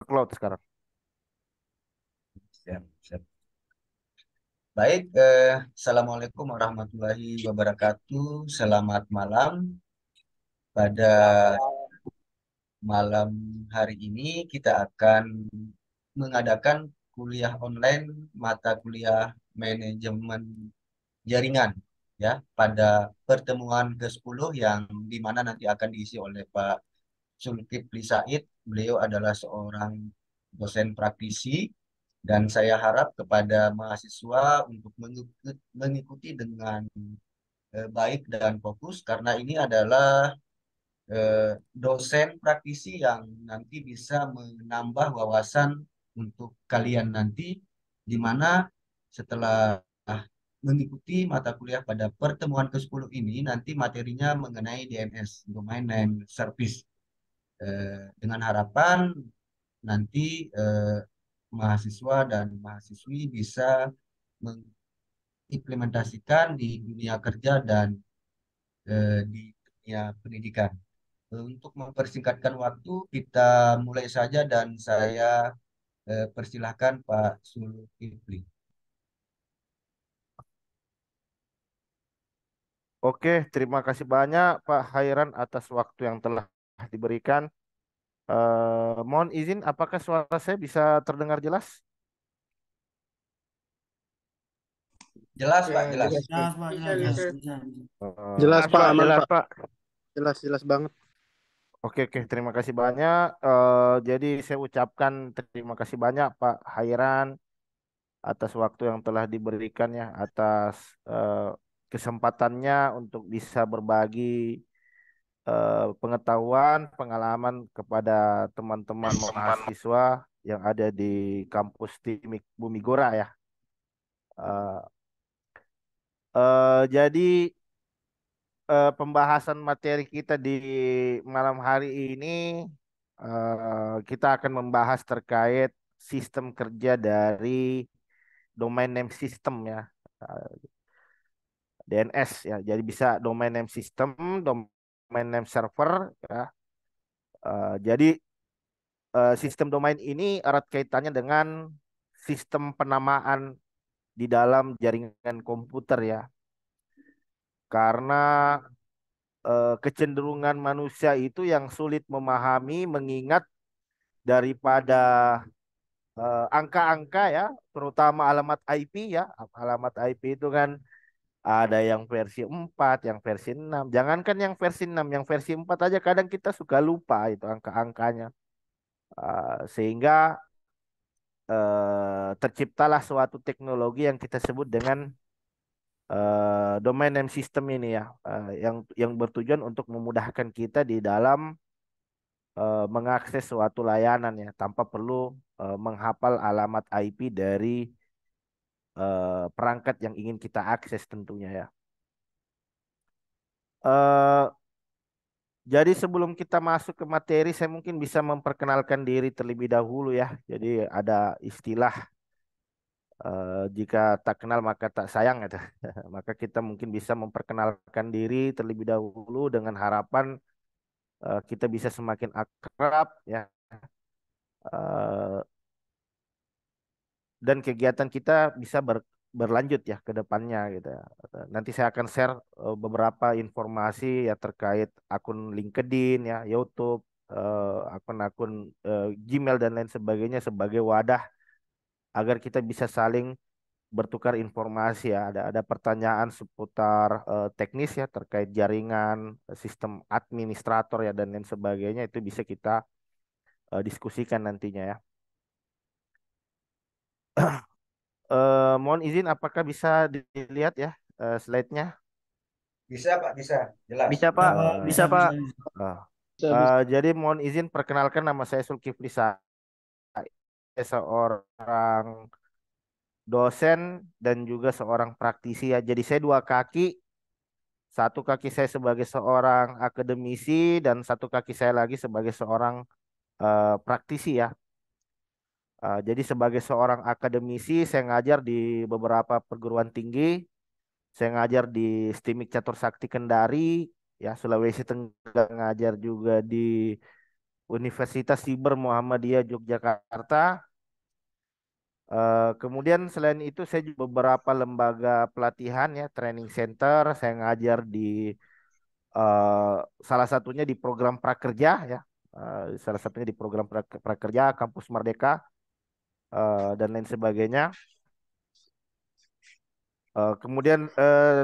workload sekarang. Siap, siap. Baik, Assalamualaikum warahmatullahi wabarakatuh. Selamat malam. Pada malam hari ini kita akan mengadakan kuliah online mata kuliah manajemen jaringan ya pada pertemuan ke-10 yang di mana nanti akan diisi oleh Pak Zulkifli Said. Beliau adalah seorang dosen praktisi dan saya harap kepada mahasiswa untuk mengikuti dengan baik dan fokus karena ini adalah dosen praktisi yang nanti bisa menambah wawasan untuk kalian nanti di mana setelah mengikuti mata kuliah pada pertemuan ke-10 ini nanti materinya mengenai DNS, Domain Name Service. Dengan harapan nanti mahasiswa dan mahasiswi bisa mengimplementasikan di dunia kerja dan di dunia pendidikan. Untuk mempersingkatkan waktu, kita mulai saja dan saya persilahkan Pak Zulkifli. Oke, terima kasih banyak Pak Hairan atas waktu yang telah diberikan. Mohon izin, apakah suara saya bisa terdengar jelas? Jelas Ya, Pak, jelas. jelas Pak. Jelas, Pak, Bisa, jelas, jelas, bisa. bisa, bisa. Jelas Jelas Pak, Pak, aman jelas Pak. Pak. Jelas, jelas banget. Oke, oke, terima kasih banyak. Jadi saya ucapkan terima kasih banyak Pak Hairan atas waktu yang telah diberikan ya, atas eh, kesempatannya untuk bisa berbagi pengetahuan, pengalaman kepada teman-teman mahasiswa yang ada di kampus Timik Bumi Gora ya. Eh, jadi pembahasan materi kita di malam hari ini kita akan membahas terkait sistem kerja dari domain name system ya, DNS ya. Jadi bisa domain name system, domain name server ya. Jadi sistem domain ini erat kaitannya dengan sistem penamaan di dalam jaringan komputer ya. Karena kecenderungan manusia itu yang sulit memahami, mengingat daripada angka-angka ya, terutama alamat IP ya. Alamat IP itu kan ada yang versi 4, yang versi 6. Jangankan yang versi 6, yang versi 4 aja kadang kita suka lupa itu angka-angkanya. Sehingga terciptalah suatu teknologi yang kita sebut dengan domain name system ini ya, yang bertujuan untuk memudahkan kita di dalam mengakses suatu layanan ya, tanpa perlu menghafal alamat IP dari perangkat yang ingin kita akses tentunya ya. Eh, jadi sebelum kita masuk ke materi, saya mungkin bisa memperkenalkan diri terlebih dahulu ya. Jadi ada istilah jika tak kenal maka tak sayang gitu. Maka kita mungkin bisa memperkenalkan diri terlebih dahulu dengan harapan kita bisa semakin akrab ya. Eh, dan kegiatan kita bisa berlanjut ya ke depannya gitu ya. Nanti saya akan share beberapa informasi ya terkait akun LinkedIn ya, YouTube, akun-akun Gmail dan lain sebagainya sebagai wadah agar kita bisa saling bertukar informasi ya. Ada pertanyaan seputar teknis ya terkait jaringan, sistem administrator ya dan lain sebagainya, itu bisa kita diskusikan nantinya ya. Mohon izin, apakah bisa dilihat ya slide-nya? Bisa Pak, bisa. Jelas. Bisa Ya, Pak, Pak, bisa bisa, Pak. bisa, bisa. Eh, Bisa, bisa. jadi mohon izin perkenalkan, nama saya Zulkifli Said, seorang dosen dan juga seorang praktisi ya. Jadi saya dua kaki, satu kaki saya sebagai seorang akademisi dan satu kaki saya lagi sebagai seorang praktisi ya. Jadi sebagai seorang akademisi saya ngajar di beberapa perguruan tinggi, saya ngajar di STIMIK Catur Sakti Kendari ya, Sulawesi Tenggara, ngajar juga di Universitas Siber Muhammadiyah Yogyakarta. Kemudian selain itu saya juga beberapa lembaga pelatihan ya, training center. Saya ngajar di eh, salah satunya di program prakerja ya, salah satunya di program prakerja Kampus Merdeka dan lain sebagainya. Kemudian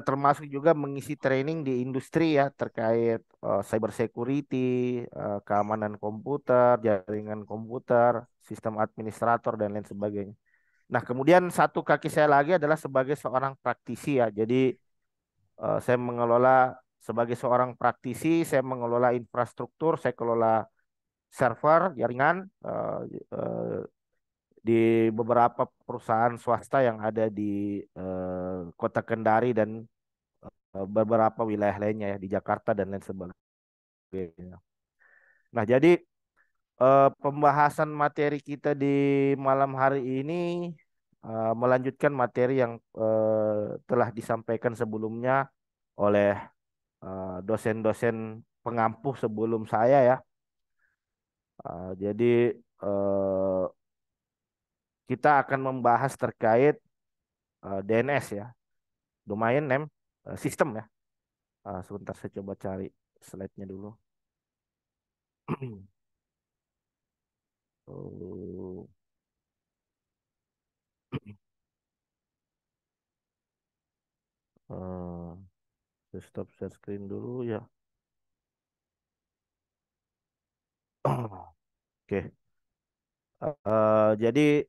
termasuk juga mengisi training di industri ya terkait cyber security, keamanan komputer, jaringan komputer, sistem administrator dan lain sebagainya. Nah, kemudian satu kaki saya lagi adalah sebagai seorang praktisi ya. Jadi saya mengelola sebagai seorang praktisi, saya mengelola infrastruktur, saya kelola server, jaringan eh, di beberapa perusahaan swasta yang ada di Kota Kendari dan beberapa wilayah lainnya ya di Jakarta dan lain sebagainya. Nah, jadi pembahasan materi kita di malam hari ini melanjutkan materi yang telah disampaikan sebelumnya oleh dosen-dosen pengampuh sebelum saya ya. Jadi eh, kita akan membahas terkait DNS ya, domain name system ya. Sebentar saya coba cari slide-nya dulu. Oh, eh, saya stop share screen dulu ya. Oke. Jadi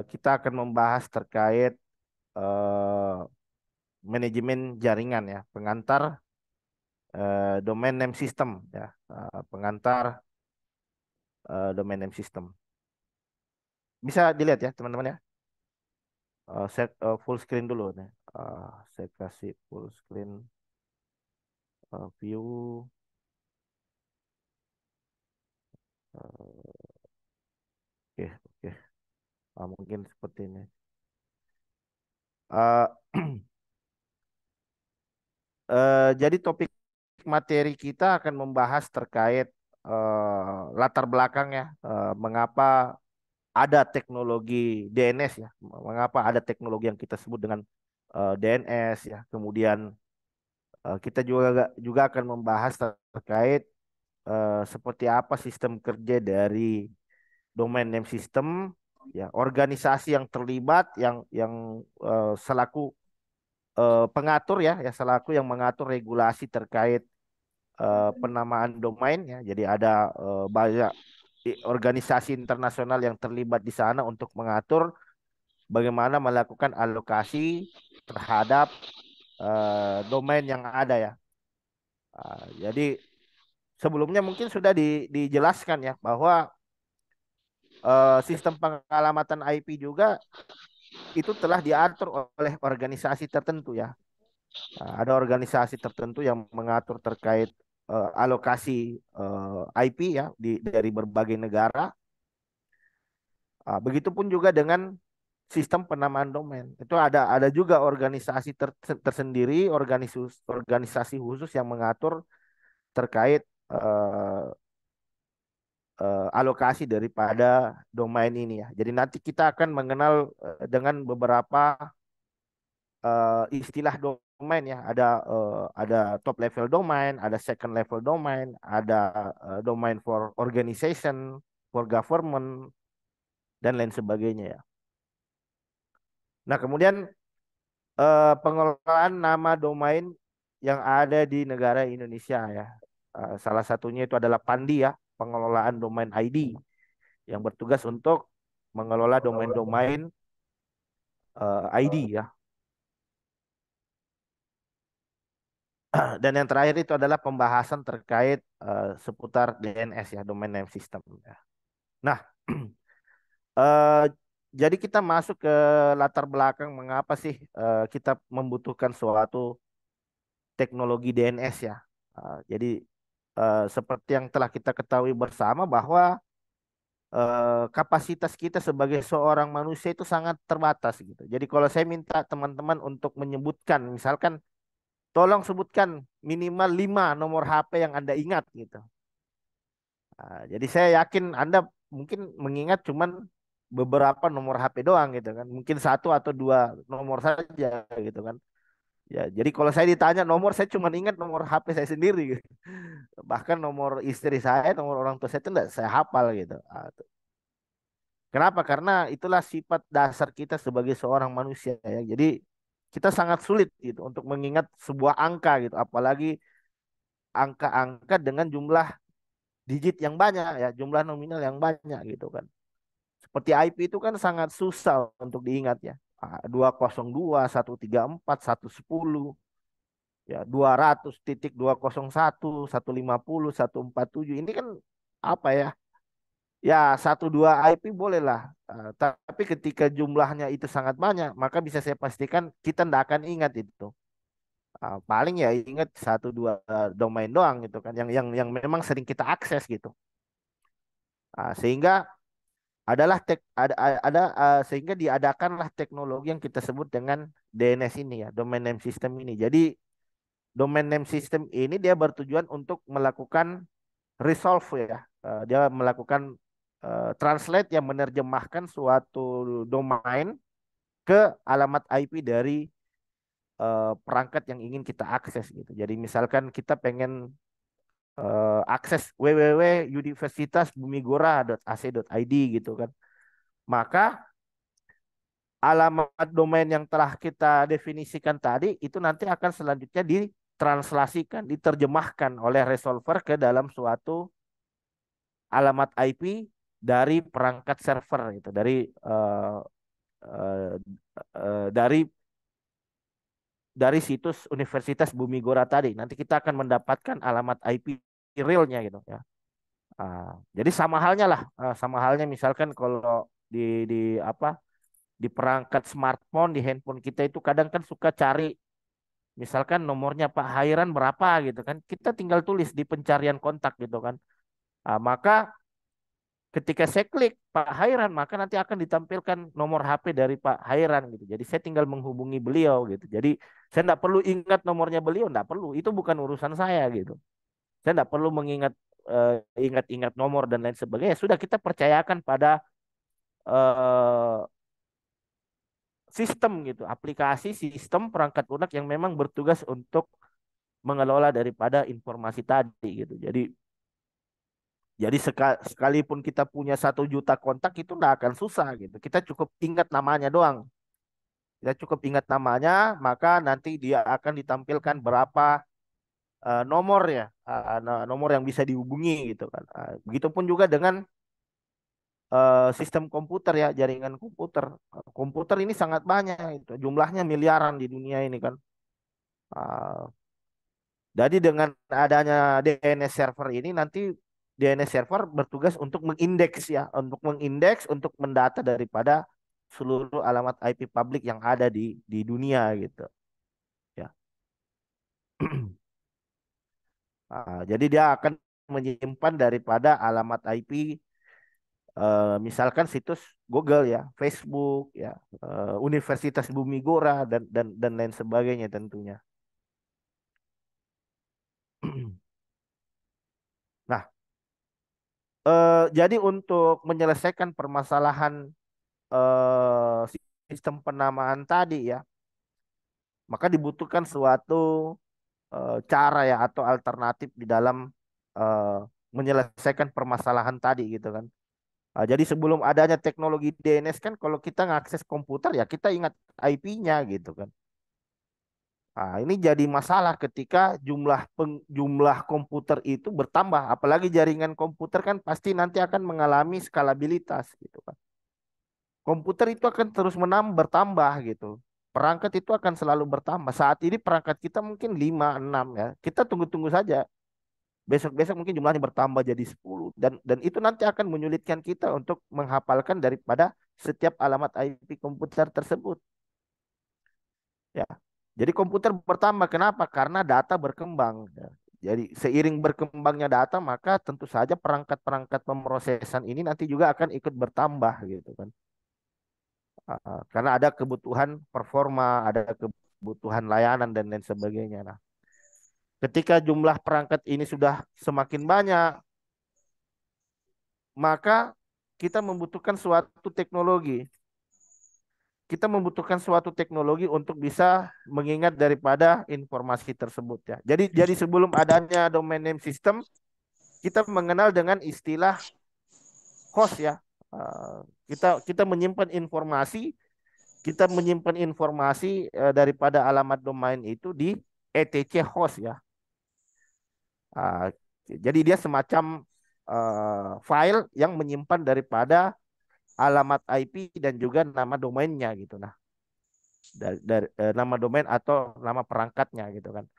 kita akan membahas terkait eh, manajemen jaringan ya, pengantar domain name system ya, pengantar domain name system. Bisa dilihat ya teman-teman ya. Saya full screen dulu nih. Saya kasih full screen view. Oke, oke. Mungkin seperti ini. Eh, jadi topik materi kita akan membahas terkait latar belakang ya, mengapa ada teknologi DNS ya, mengapa ada teknologi yang kita sebut dengan DNS ya. Kemudian kita juga akan membahas terkait seperti apa sistem kerja dari domain name system ya, organisasi yang terlibat yang selaku pengatur ya selaku yang mengatur regulasi terkait penamaan domain ya. Jadi ada banyak organisasi internasional yang terlibat di sana untuk mengatur bagaimana melakukan alokasi terhadap domain yang ada ya. Jadi sebelumnya mungkin sudah dijelaskan ya bahwa sistem pengalamatan IP juga itu telah diatur oleh organisasi tertentu ya. Ada organisasi tertentu yang mengatur terkait alokasi IP ya dari berbagai negara. Begitupun juga dengan sistem penamaan domain. Itu ada juga organisasi tersendiri, organisasi khusus yang mengatur terkait eh, alokasi daripada domain ini ya. Jadi nanti kita akan mengenal dengan beberapa istilah domain ya. Ada top level domain, ada second level domain, ada domain for organization, for government dan lain sebagainya ya. Nah, kemudian pengelolaan nama domain yang ada di negara Indonesia ya. Salah satunya itu adalah Pandi ya, pengelolaan domain ID yang bertugas untuk mengelola domain-domain ID ya. Dan yang terakhir itu adalah pembahasan terkait seputar DNS ya, domain name system ya. Nah, eh, jadi kita masuk ke latar belakang mengapa sih kita membutuhkan suatu teknologi DNS ya. Jadi seperti yang telah kita ketahui bersama bahwa kapasitas kita sebagai seorang manusia itu sangat terbatas gitu. Jadi kalau saya minta teman-teman untuk menyebutkan, misalkan tolong sebutkan minimal 5 nomor HP yang Anda ingat gitu. Jadi saya yakin Anda mungkin mengingat cuman beberapa nomor HP doang gitu kan. Mungkin satu atau dua nomor saja gitu kan. Ya, jadi kalau saya ditanya nomor, saya cuma ingat nomor HP saya sendiri gitu. Bahkan nomor istri saya, nomor orang tua saya itu enggak saya hafal gitu. Kenapa? Karena itulah sifat dasar kita sebagai seorang manusia ya. Jadi kita sangat sulit gitu untuk mengingat sebuah angka gitu, apalagi angka-angka dengan jumlah digit yang banyak ya, jumlah nominal yang banyak gitu kan. Seperti IP itu kan sangat susah untuk diingat ya. 202, 134, 110, ya 200.201, 150, 147. Ini kan apa ya? Ya, satu dua IP bolehlah. Tapi ketika jumlahnya itu sangat banyak, maka bisa saya pastikan kita tidak akan ingat itu. Paling ya ingat satu dua domain doang gitu kan, yang memang sering kita akses gitu. Sehingga sehingga diadakanlah teknologi yang kita sebut dengan DNS ini ya, domain name system ini. Jadi domain name system ini dia bertujuan untuk melakukan resolve ya. Dia melakukan translate yang menerjemahkan suatu domain ke alamat IP dari perangkat yang ingin kita akses gitu. Jadi misalkan kita pengen akses www.universitasbumigora.ac.id gitu kan. Maka alamat domain yang telah kita definisikan tadi itu nanti akan selanjutnya ditranslasikan, diterjemahkan oleh resolver ke dalam suatu alamat IP dari perangkat server itu, eh, eh, dari situs Universitas Bumigora tadi. Nanti kita akan mendapatkan alamat IP realnya gitu ya. Jadi sama halnya lah, sama halnya misalkan kalau di apa di perangkat smartphone di handphone kita itu kadang kan suka cari misalkan nomornya Pak Hairan berapa gitu kan. Kita tinggal tulis di pencarian kontak gitu kan. Maka ketika saya klik Pak Hairan, maka nanti akan ditampilkan nomor HP dari Pak Hairan gitu. Jadi saya tinggal menghubungi beliau gitu. Jadi saya tidak perlu ingat nomornya beliau, tidak perlu. Itu bukan urusan saya gitu. Saya tidak perlu mengingat ingat-ingat nomor dan lain sebagainya. Sudah kita percayakan pada eh, sistem gitu, aplikasi sistem perangkat lunak yang memang bertugas untuk mengelola daripada informasi tadi gitu. Jadi sekalipun kita punya 1 juta kontak itu nggak akan susah gitu. Kita cukup ingat namanya doang. Kita cukup ingat namanya, maka nanti dia akan ditampilkan berapa nomor ya, nomor yang bisa dihubungi gitu kan. Begitupun juga dengan sistem komputer ya, jaringan komputer. Komputer ini sangat banyak itu, jumlahnya miliaran di dunia ini kan. Uh, jadi dengan adanya DNS server ini nanti DNS server bertugas untuk mengindeks ya, untuk mendata daripada seluruh alamat IP publik yang ada di dunia gitu ya. Jadi dia akan menyimpan daripada alamat IP misalkan situs Google ya, Facebook ya, Universitas Bumigora dan lain sebagainya tentunya. Nah, jadi untuk menyelesaikan permasalahan sistem penamaan tadi ya, maka dibutuhkan suatu cara ya atau alternatif di dalam eh, menyelesaikan permasalahan tadi gitu kan. Jadi sebelum adanya teknologi DNS kan kalau kita ngakses komputer ya kita ingat IP-nya gitu kan. Ini jadi masalah ketika jumlah komputer itu bertambah, apalagi jaringan komputer kan pasti nanti akan mengalami skalabilitas gitu kan. Komputer itu akan terus bertambah gitu. Perangkat itu akan selalu bertambah. Saat ini perangkat kita mungkin 5 6 ya. Kita tunggu-tunggu saja. Besok-besok mungkin jumlahnya bertambah jadi 10 dan itu nanti akan menyulitkan kita untuk menghafalkan daripada setiap alamat IP komputer tersebut. Ya. Jadi komputer bertambah kenapa? Karena data berkembang. Ya. Jadi seiring berkembangnya data maka tentu saja perangkat-perangkat pemrosesan ini nanti juga akan ikut bertambah gitu kan. Karena ada kebutuhan performa, ada kebutuhan layanan dan lain sebagainya. Nah, ketika jumlah perangkat ini sudah semakin banyak, maka kita membutuhkan suatu teknologi. Kita membutuhkan suatu teknologi untuk bisa mengingat daripada informasi tersebut ya. Jadi sebelum adanya domain name system, kita mengenal dengan istilah host ya. Eh, kita menyimpan informasi daripada alamat domain itu di etc host ya. Ah, jadi dia semacam file yang menyimpan daripada alamat IP dan juga nama domainnya gitu. Nah, dari nama domain atau nama perangkatnya gitu kan.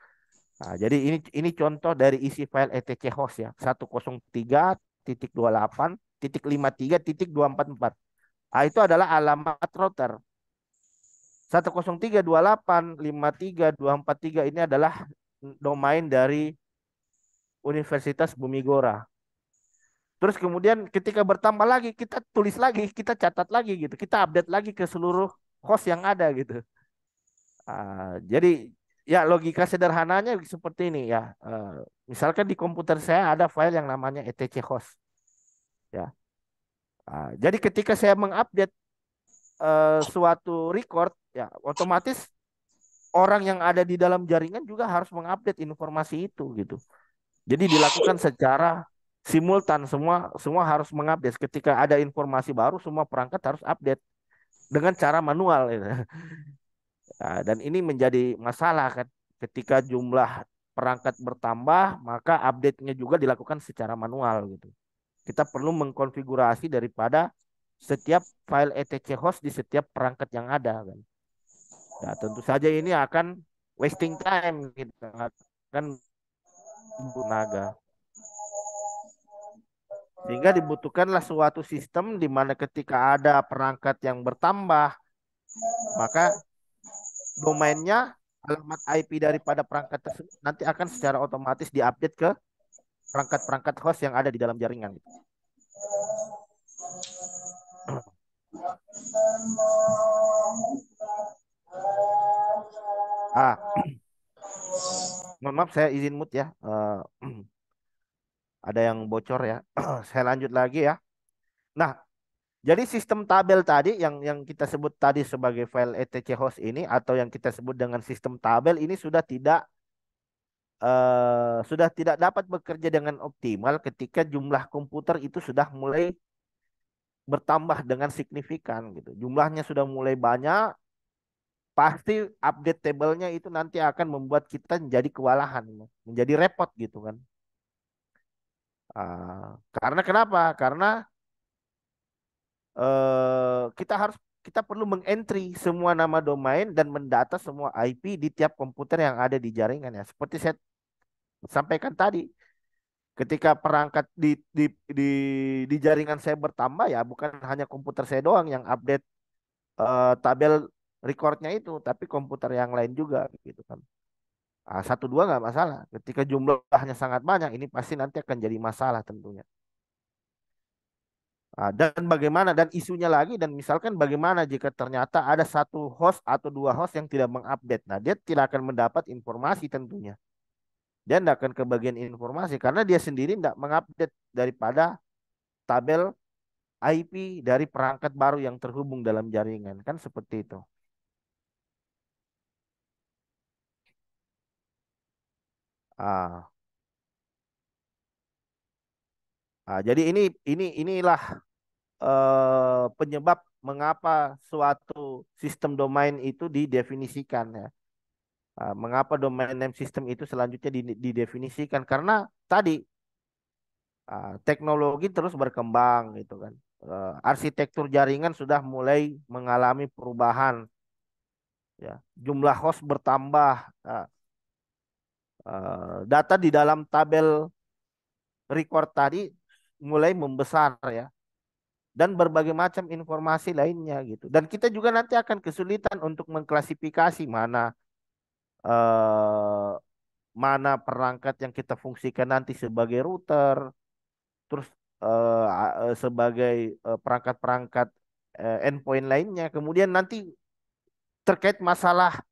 Nah, jadi ini contoh dari isi file etc host ya. 103.28.53.244. Ah, itu adalah alamat router. 103.28.53.243 ini adalah domain dari Universitas Bumigora. Terus kemudian ketika bertambah lagi, kita tulis lagi, kita catat lagi gitu. Kita update lagi ke seluruh host yang ada gitu. Jadi ya logika sederhananya seperti ini ya. Misalkan di komputer saya ada file yang namanya etc host ya. Jadi ketika saya mengupdate suatu record ya, otomatis orang yang ada di dalam jaringan juga harus mengupdate informasi itu gitu. Jadi dilakukan secara simultan, semua semua harus mengupdate. Ketika ada informasi baru, semua perangkat harus update dengan cara manual gitu. Dan ini menjadi masalah kan ketika jumlah perangkat bertambah, maka update-nya juga dilakukan secara manual gitu. Kita perlu mengkonfigurasi daripada setiap file etc host di setiap perangkat yang ada kan. Nah, tentu saja ini akan wasting time gitu, akan tenaga. Sehingga dibutuhkanlah suatu sistem di mana ketika ada perangkat yang bertambah, maka domainnya, alamat IP daripada perangkat tersebut nanti akan secara otomatis diupdate ke perangkat-perangkat host yang ada di dalam jaringan. Ah, mohon maaf saya izin mute ya. Ada yang bocor ya. Saya lanjut lagi ya. Nah, jadi sistem tabel tadi yang kita sebut tadi sebagai file etc host ini atau yang kita sebut dengan sistem tabel ini sudah tidak dapat bekerja dengan optimal ketika jumlah komputer itu sudah mulai bertambah dengan signifikan gitu. Jumlahnya sudah mulai banyak, pasti update tabelnya itu nanti akan membuat kita menjadi kewalahan, menjadi repot gitu kan. Karena kenapa? Karena kita perlu mengentry semua nama domain dan mendata semua IP di tiap komputer yang ada di jaringan ya. Seperti saya sampaikan tadi, ketika perangkat di di jaringan saya bertambah ya, bukan hanya komputer saya doang yang update tabel recordnya itu, tapi komputer yang lain juga gitu kan. Satu dua nggak masalah. Ketika jumlahnya sangat banyak, ini pasti nanti akan jadi masalah tentunya. Dan bagaimana dan isunya lagi dan misalkan bagaimana jika ternyata ada satu host atau dua host yang tidak mengupdate. Nah, dia tidak akan mendapat informasi tentunya. Dia tidak akan kebagian informasi karena dia sendiri tidak mengupdate daripada tabel IP dari perangkat baru yang terhubung dalam jaringan. Kan seperti itu. Ah, jadi inilah penyebab mengapa suatu sistem domain itu didefinisikan ya. Mengapa domain name system itu selanjutnya didefinisikan karena tadi teknologi terus berkembang gitu kan. Arsitektur jaringan sudah mulai mengalami perubahan ya. Jumlah host bertambah, data di dalam tabel record tadi mulai membesar ya, dan berbagai macam informasi lainnya gitu. Dan kita juga nanti akan kesulitan untuk mengklasifikasi eh, mana perangkat yang kita fungsikan nanti sebagai router, terus sebagai perangkat-perangkat endpoint lainnya. Kemudian nanti terkait masalah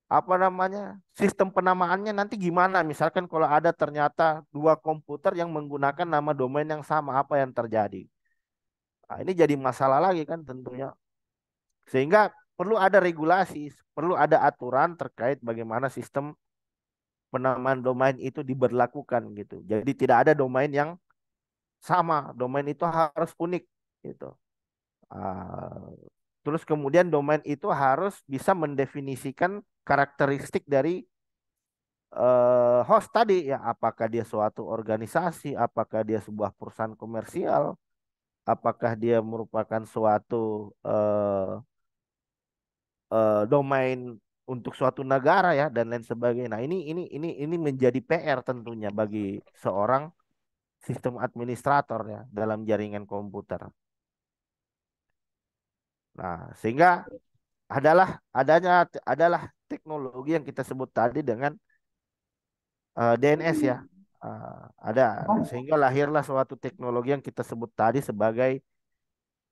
apa namanya, sistem penamaannya nanti gimana? Misalkan kalau ada ternyata dua komputer yang menggunakan nama domain yang sama, apa yang terjadi? Nah, ini jadi masalah lagi kan tentunya. Sehingga perlu ada regulasi, perlu ada aturan terkait bagaimana sistem penamaan domain itu diberlakukan gitu. Jadi tidak ada domain yang sama, domain itu harus unik gitu. Ah, terus kemudian domain itu harus bisa mendefinisikan karakteristik dari host tadi ya, apakah dia suatu organisasi, apakah dia sebuah perusahaan komersial, apakah dia merupakan suatu domain untuk suatu negara ya dan lain sebagainya. Nah, ini menjadi PR tentunya bagi seorang sistem administrator ya dalam jaringan komputer. Nah, sehingga adalah teknologi yang kita sebut tadi dengan DNS ya. Ada sehingga lahirlah suatu teknologi yang kita sebut tadi sebagai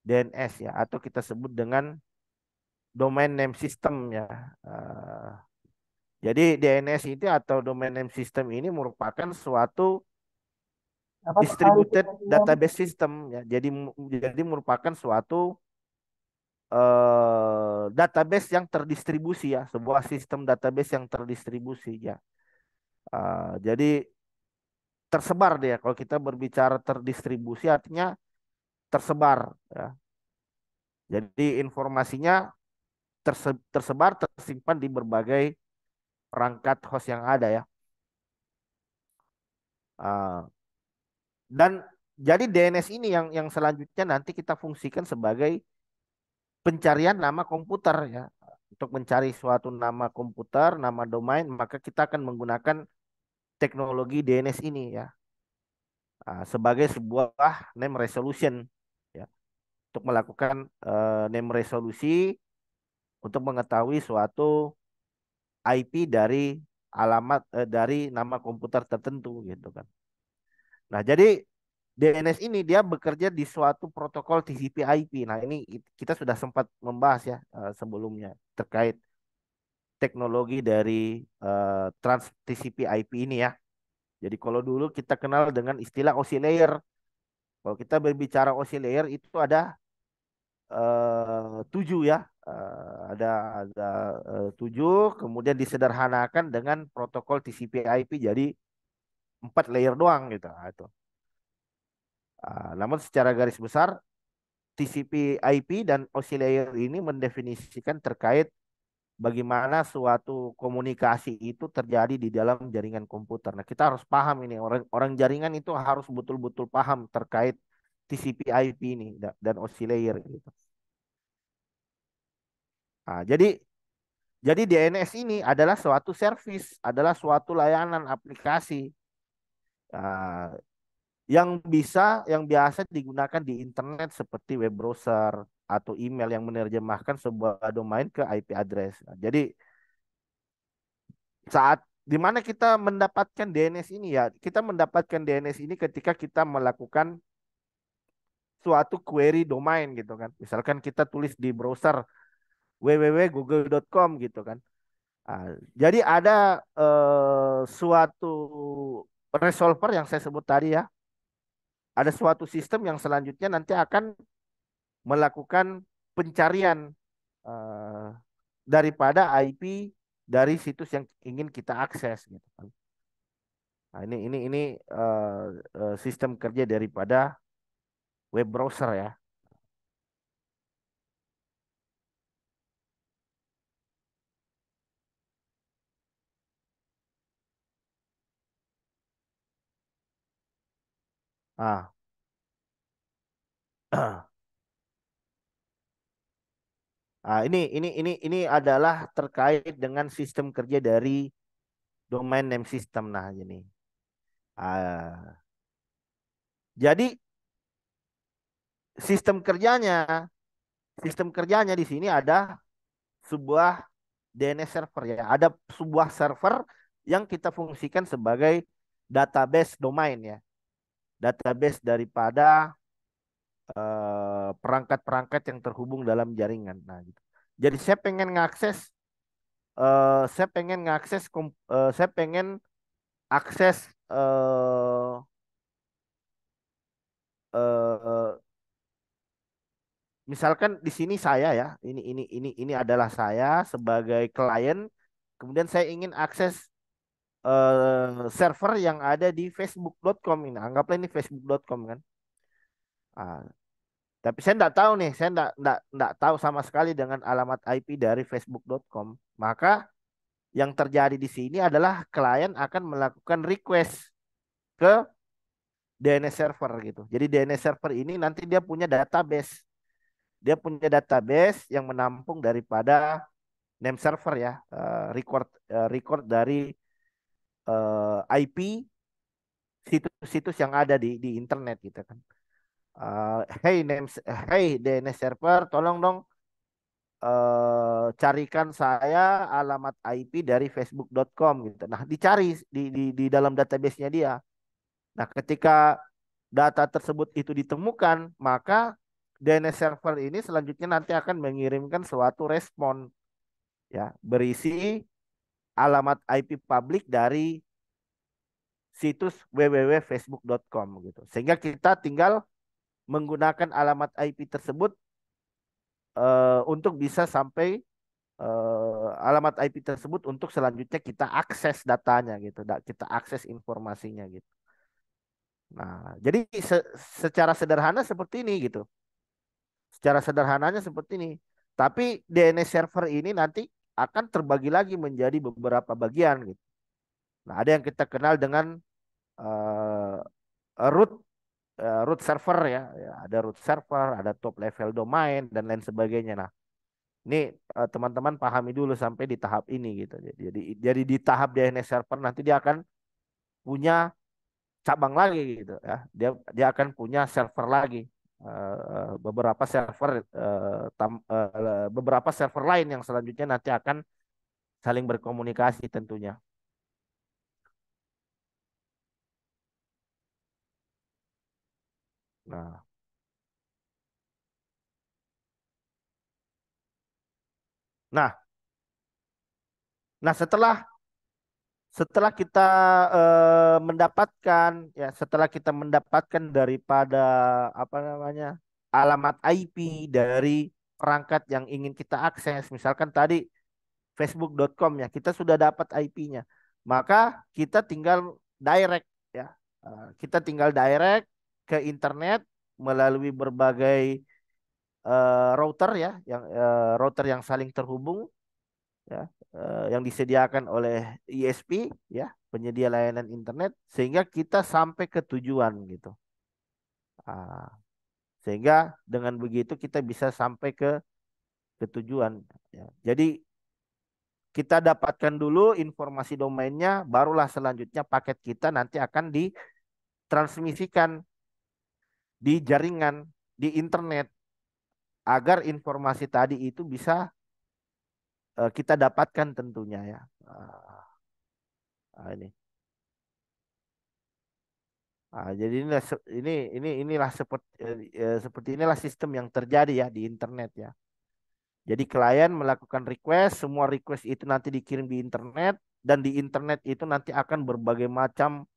DNS ya, atau kita sebut dengan domain name system ya. Eh, jadi DNS itu atau domain name system ini merupakan suatu distributed database system ya. Jadi merupakan suatu database yang terdistribusi ya, sebuah sistem database yang terdistribusi ya. Jadi tersebar dia. Kalau kita berbicara terdistribusi artinya tersebar ya. Jadi informasinya tersebar, tersimpan di berbagai perangkat host yang ada ya. Ah, dan jadi DNS ini yang selanjutnya nanti kita fungsikan sebagai pencarian nama komputer ya. Untuk mencari suatu nama komputer, nama domain, maka kita akan menggunakan teknologi DNS ini ya. Sebagai sebuah name resolution ya. Untuk melakukan name resolusi untuk mengetahui suatu IP dari alamat dari nama komputer tertentu gitu kan. Nah, jadi DNS ini dia bekerja di suatu protokol TCP/IP. Nah, ini kita sudah sempat membahas ya sebelumnya terkait teknologi dari trans TCP/IP ini ya. Jadi kalau dulu kita kenal dengan istilah OSI layer. Kalau kita berbicara OSI layer itu ada tujuh ya. Ada tujuh, kemudian disederhanakan dengan protokol TCP/IP jadi 4 layer doang gitu. Nah, itu. Namun secara garis besar TCP/IP dan OSI layer ini mendefinisikan terkait bagaimana suatu komunikasi itu terjadi di dalam jaringan komputer. Nah, kita harus paham ini, orang jaringan itu harus betul-betul paham terkait TCP/IP ini dan OSI layer gitu. Jadi DNS ini adalah suatu service, adalah suatu layanan aplikasi ah, yang biasa digunakan di internet seperti web browser atau email yang menerjemahkan sebuah domain ke IP address. Nah, jadi saat di mana kita mendapatkan DNS ini ya, kita mendapatkan DNS ini ketika kita melakukan suatu query domain gitu kan. Misalkan kita tulis di browser www.google.com gitu kan. Ah, jadi ada suatu resolver yang saya sebut tadi ya. Ada suatu sistem yang selanjutnya nanti akan melakukan pencarian eh, daripada IP dari situs yang ingin kita akses gitu kan. Nah, ini sistem kerja daripada web browser ya. Ah, ini adalah terkait dengan sistem kerja dari domain name system. Nah, ini. Ah, jadi sistem kerjanya, sistem kerjanya di sini ada sebuah DNS server ya. Ada sebuah server yang kita fungsikan sebagai database domain ya. Database daripada perangkat-perangkat yang terhubung dalam jaringan. Nah, gitu. Jadi saya pengen ngakses saya pengen saya pengen akses eh, misalkan di sini saya ya, ini adalah saya sebagai klien, kemudian saya ingin akses server yang ada di facebook.com ini. Anggaplah ini facebook.com kan. Ah, tapi saya enggak tahu nih, saya enggak tahu sama sekali dengan alamat IP dari facebook.com. Maka yang terjadi di sini adalah klien akan melakukan request ke DNS server gitu. Jadi DNS server ini nanti dia punya database. Dia punya database yang menampung daripada name server ya, record dari IP situs-situs yang ada di internet gitu kan. Hey DNS server, tolong dong carikan saya alamat IP dari facebook.com gitu. Nah, dicari di dalam database-nya dia. Nah, ketika data tersebut itu ditemukan, maka DNS server ini selanjutnya nanti akan mengirimkan suatu respon ya berisi alamat IP publik dari situs www.facebook.com gitu. Sehingga kita tinggal menggunakan alamat IP tersebut untuk bisa sampai alamat IP tersebut untuk selanjutnya kita akses datanya gitu, kita akses informasinya gitu. Nah, jadi secara sederhana seperti ini gitu. Secara sederhananya seperti ini. Tapi DNS server ini nanti akan terbagi lagi menjadi beberapa bagian gitu. Nah, ada yang kita kenal dengan eh, root root server ya. Ya, ada root server, ada top level domain dan lain sebagainya. Nah, ini teman-teman pahami dulu sampai di tahap ini gitu. Jadi di tahap DNS server nanti dia akan punya cabang lagi gitu ya. Dia akan punya server lagi. Beberapa server beberapa server lain yang selanjutnya nanti akan saling berkomunikasi tentunya. Nah, nah, nah setelah kita mendapatkan ya setelah kita mendapatkan daripada apa namanya alamat IP dari perangkat yang ingin kita akses, misalkan tadi facebook.com ya, kita sudah dapat IP-nya, maka kita tinggal direct ya. Kita tinggal direct ke internet melalui berbagai router ya, yang router yang saling terhubung ya, yang disediakan oleh ISP ya, penyedia layanan internet, sehingga kita sampai ke tujuan gitu. Ah, sehingga dengan begitu kita bisa sampai ke tujuan ya. Jadi kita dapatkan dulu informasi domainnya, barulah selanjutnya paket kita nanti akan ditransmisikan di jaringan, di internet, agar informasi tadi itu bisa kita dapatkan tentunya ya. Ini. Jadi inilah seperti inilah sistem yang terjadi ya di internet ya. Jadi klien melakukan request, semua request itu nanti dikirim di internet, dan di internet itu nanti akan berbagai macam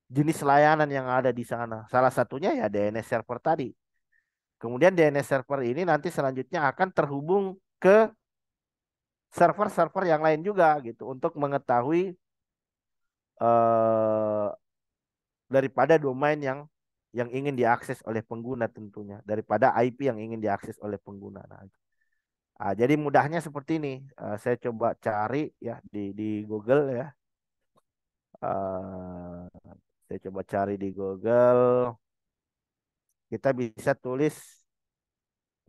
jenis layanan yang ada di sana. Salah satunya ya DNS server tadi. Kemudian DNS server ini nanti selanjutnya akan terhubung ke server-server yang lain juga gitu untuk mengetahui eh, daripada domain yang ingin diakses oleh pengguna tentunya, daripada IP yang ingin diakses oleh pengguna. Nah, jadi mudahnya seperti ini. Saya coba cari ya di Google ya. Eh, saya coba cari di Google. Kita bisa tulis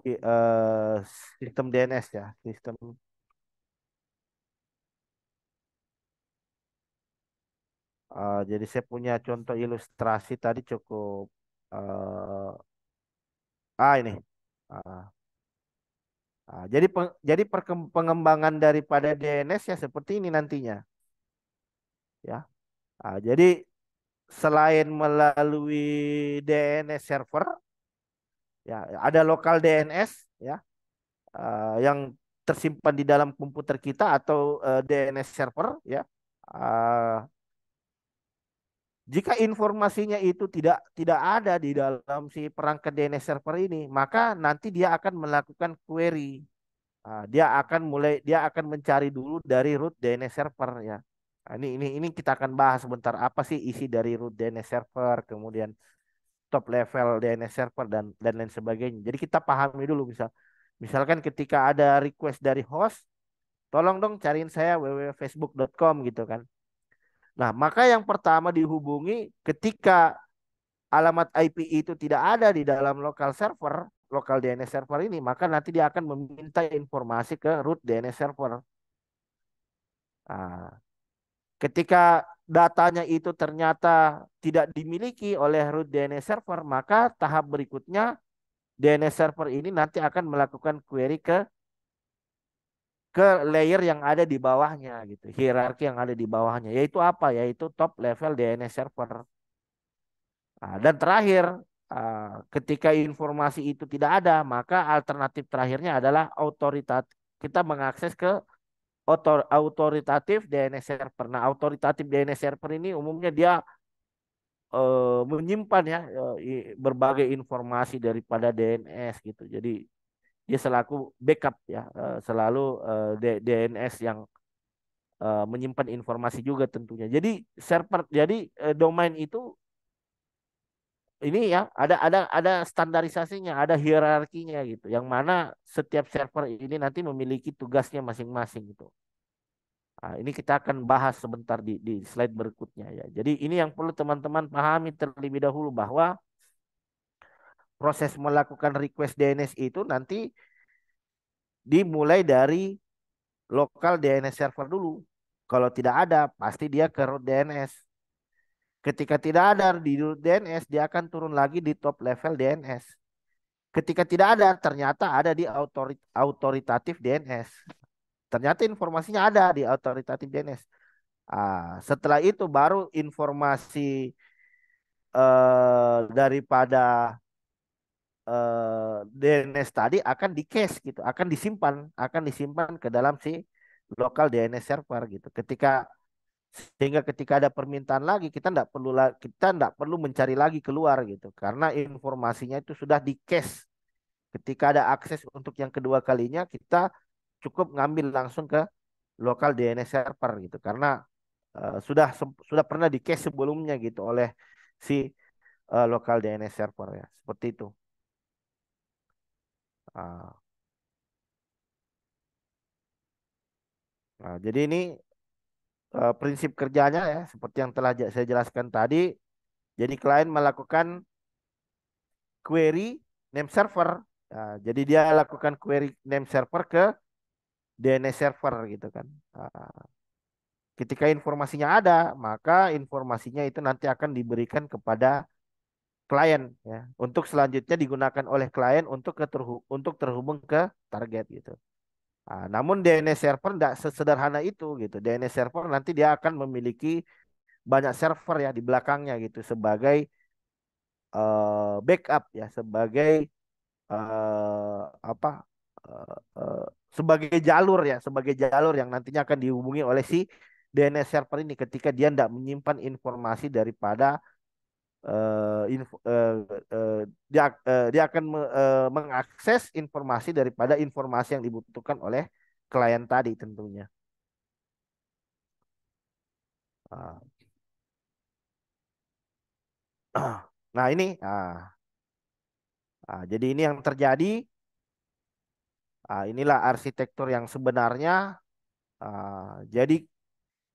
eh, sistem DNS ya, sistem. Jadi saya punya contoh ilustrasi tadi cukup. eh, ini. Ah, jadi pengembangan daripada DNS ya seperti ini nantinya, ya. Jadi selain melalui DNS server, ya ada lokal DNS ya, yang tersimpan di dalam komputer kita atau DNS server ya. Uh, Jika informasinya itu tidak ada di dalam si perangkat DNS server ini, maka nanti dia akan melakukan query. Dia akan mencari dulu dari root DNS server ya. Ini kita akan bahas sebentar apa sih isi dari root DNS server, kemudian top level DNS server dan lain sebagainya. Jadi kita pahami dulu misalkan ketika ada request dari host, tolong dong cariin saya www.facebook.com gitu kan. Nah, maka yang pertama dihubungi ketika alamat IP itu tidak ada di dalam lokal server, lokal DNS server ini, maka nanti dia akan meminta informasi ke root DNS server. Nah, ketika datanya itu ternyata tidak dimiliki oleh root DNS server, maka tahap berikutnya DNS server ini nanti akan melakukan query ke layer yang ada di bawahnya gitu, hierarki yang ada di bawahnya, yaitu apa? Yaitu top level DNS server. Nah, dan terakhir, ketika informasi itu tidak ada, maka alternatif terakhirnya adalah otoritatif. Kita mengakses ke autoritatif DNS server. Nah, autoritatif DNS server ini umumnya dia menyimpan ya berbagai informasi daripada DNS gitu. Jadi dia selaku backup ya, selalu DNS yang menyimpan informasi juga tentunya. Jadi domain itu ini ya ada standarisasinya, ada hierarkinya gitu. Yang mana setiap server ini nanti memiliki tugasnya masing-masing gitu. Nah, ini kita akan bahas sebentar di slide berikutnya ya. Jadi ini yang perlu teman-teman pahami terlebih dahulu bahwa proses melakukan request DNS itu nanti dimulai dari lokal DNS server dulu. Kalau tidak ada, pasti dia ke root DNS. Ketika tidak ada di root DNS, dia akan turun lagi di top level DNS. Ketika tidak ada, ternyata ada di autoritatif DNS. Ternyata informasinya ada di autoritatif DNS. Setelah itu baru informasi daripada DNS tadi akan di cache gitu, akan disimpan ke dalam si lokal DNS server gitu. Sehingga ketika ada permintaan lagi kita tidak perlu mencari lagi keluar gitu, karena informasinya itu sudah di cache. Ketika ada akses untuk yang kedua kalinya, kita cukup ngambil langsung ke lokal DNS server gitu, karena sudah pernah di cache sebelumnya gitu oleh si lokal DNS server ya, seperti itu. Ah, jadi ini prinsip kerjanya ya, seperti yang telah saya jelaskan tadi. Jadi klien melakukan query name server. Jadi dia lakukan query name server ke DNS server gitu kan. Ketika informasinya ada, maka informasinya itu nanti akan diberikan kepada klien ya, untuk selanjutnya digunakan oleh klien untuk terhubung ke target gitu. Namun DNS server tidak sesederhana itu gitu. DNS server nanti dia akan memiliki banyak server ya di belakangnya gitu sebagai backup ya, sebagai apa eh, eh, sebagai jalur yang nantinya akan dihubungi oleh si DNS server ini ketika dia tidak menyimpan informasi daripada eh, info, eh, eh, dia akan mengakses informasi daripada informasi yang dibutuhkan oleh klien tadi tentunya. Ah, Nah ini, jadi ini yang terjadi. Inilah arsitektur yang sebenarnya. Jadi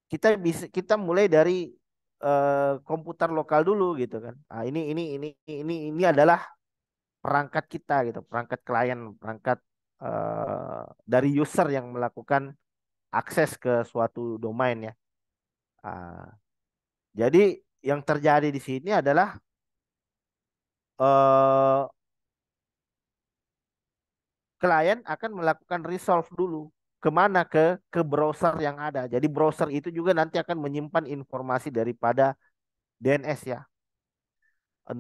kita mulai dari komputer lokal dulu gitu kan. Ini adalah perangkat kita gitu, perangkat klien, perangkat dari user yang melakukan akses ke suatu domain ya. Ah, jadi yang terjadi di sini adalah eh, klien akan melakukan resolve dulu kemana ke browser yang ada. Jadi browser itu juga nanti akan menyimpan informasi daripada DNS ya.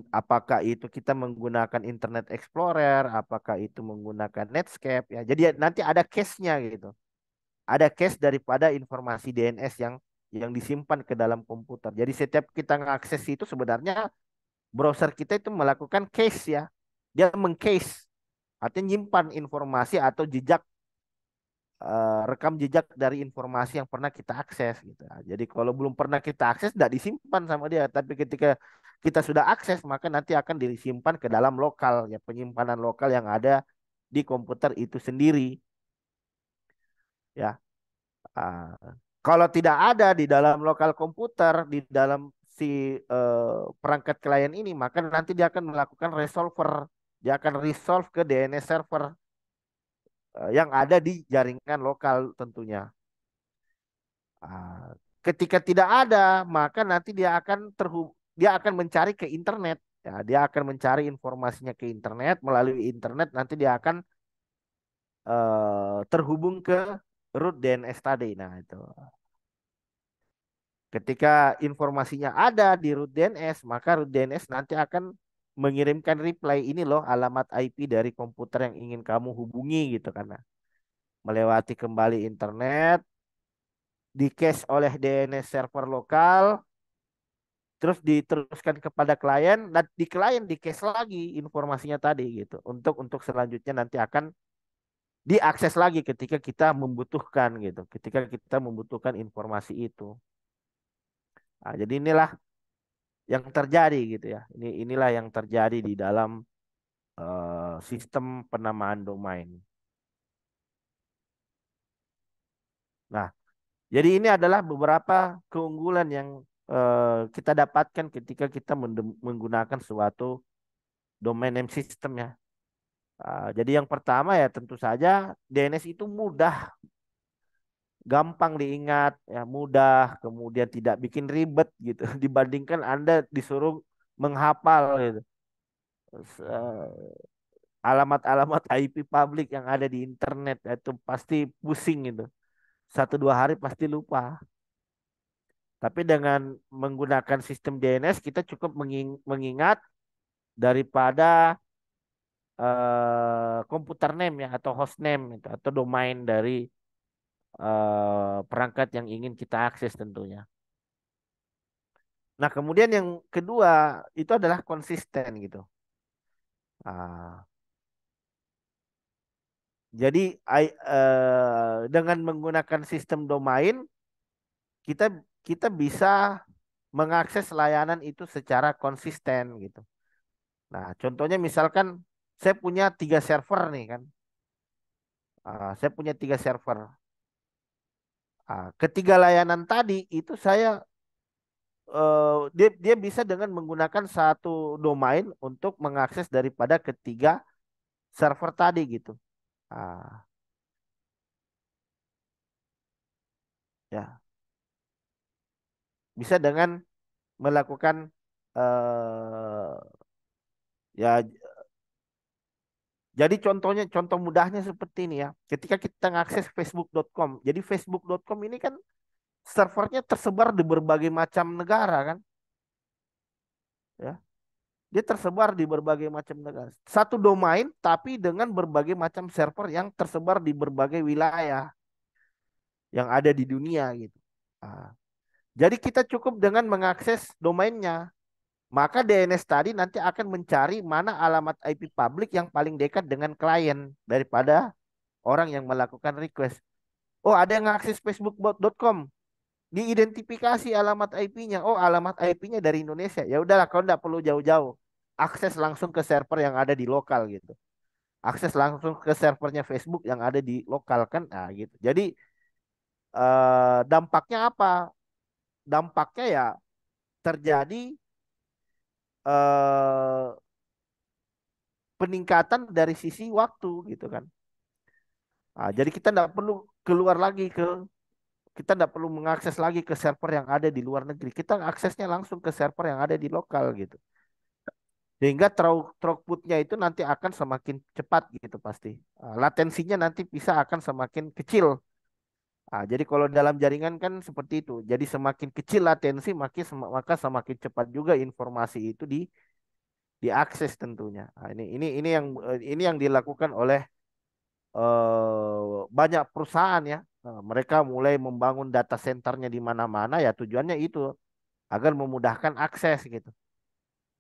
apakah itu kita menggunakan Internet Explorer, apakah itu menggunakan Netscape ya. Jadi nanti ada cache-nya gitu. Ada cache daripada informasi DNS yang disimpan ke dalam komputer. Jadi setiap kita mengakses itu sebenarnya browser kita itu melakukan cache ya. Dia mengcache, artinya nyimpan informasi atau jejak rekam jejak dari informasi yang pernah kita akses gitu. Nah, jadi kalau belum pernah kita akses tidak disimpan sama dia, tapi ketika kita sudah akses maka nanti akan disimpan ke dalam lokal ya, penyimpanan lokal yang ada di komputer itu sendiri ya. Ah, kalau tidak ada di dalam lokal komputer, di dalam si perangkat klien ini, maka nanti dia akan melakukan resolver. Dia akan resolve ke DNS server yang ada di jaringan lokal tentunya. Ah, ketika tidak ada, maka nanti dia akan mencari ke internet. Ya, dia akan mencari informasinya ke internet, melalui internet nanti dia akan terhubung ke root DNS tadi. Nah, itu. Ketika informasinya ada di root DNS, maka root DNS nanti akan mengirimkan reply, ini loh alamat IP dari komputer yang ingin kamu hubungi gitu karena melewati kembali internet, di cache oleh DNS server lokal, terus diteruskan kepada klien dan di klien di cache lagi informasinya tadi gitu. Untuk selanjutnya nanti akan diakses lagi ketika kita membutuhkan gitu. Ketika kita membutuhkan informasi itu. Nah, jadi inilah yang terjadi gitu ya. Inilah yang terjadi di dalam sistem penamaan domain. Nah, jadi ini adalah beberapa keunggulan yang kita dapatkan ketika kita menggunakan suatu domain name system ya. Jadi yang pertama ya tentu saja DNS itu mudah, gampang diingat, ya mudah, kemudian tidak bikin ribet gitu dibandingkan Anda disuruh menghafal gitu. Alamat-alamat IP publik yang ada di internet itu pasti pusing itu. 1-2 hari pasti lupa. Tapi dengan menggunakan sistem DNS kita cukup mengingat daripada komputer name ya atau host name itu, atau domain dari perangkat yang ingin kita akses tentunya. Nah, kemudian yang kedua itu adalah konsisten gitu. Ah, jadi dengan menggunakan sistem domain kita kita bisa mengakses layanan itu secara konsisten gitu. Nah, contohnya misalkan saya punya 3 server nih kan. Saya punya 3 server. Ketiga layanan tadi itu saya dia dia bisa dengan menggunakan satu domain untuk mengakses daripada ketiga server tadi gitu. Ah, ya, bisa dengan melakukan ya jadi contoh mudahnya seperti ini ya. Ketika kita mengakses facebook.com. Jadi facebook.com ini kan servernya tersebar di berbagai macam negara kan, ya. Dia tersebar di berbagai macam negara. Satu domain tapi dengan berbagai macam server yang tersebar di berbagai wilayah yang ada di dunia gitu. Ah, jadi kita cukup dengan mengakses domainnya. Maka DNS tadi nanti akan mencari mana alamat IP publik yang paling dekat dengan klien daripada orang yang melakukan request. Oh, ada yang mengakses facebook.com. Diidentifikasi alamat IP-nya. Oh, alamat IP-nya dari Indonesia. Ya udahlah, kau enggak perlu jauh-jauh. Akses langsung ke server yang ada di lokal gitu. Akses langsung ke servernya Facebook yang ada di lokal kan. Nah, gitu. Jadi dampaknya apa? Dampaknya ya terjadi eh, peningkatan dari sisi waktu gitu kan. Jadi kita enggak perlu keluar lagi kita tidak perlu mengakses lagi ke server yang ada di luar negeri. Kita aksesnya langsung ke server yang ada di lokal gitu. Sehingga throughputnya itu nanti akan semakin cepat gitu pasti. Latensinya nanti bisa akan semakin kecil. Jadi kalau dalam jaringan kan seperti itu. Jadi semakin kecil latensi maka semakin cepat juga informasi itu diakses tentunya. Nah, ini yang dilakukan oleh banyak perusahaan ya. Mereka mulai membangun data centernya di mana-mana ya, tujuannya itu agar memudahkan akses gitu.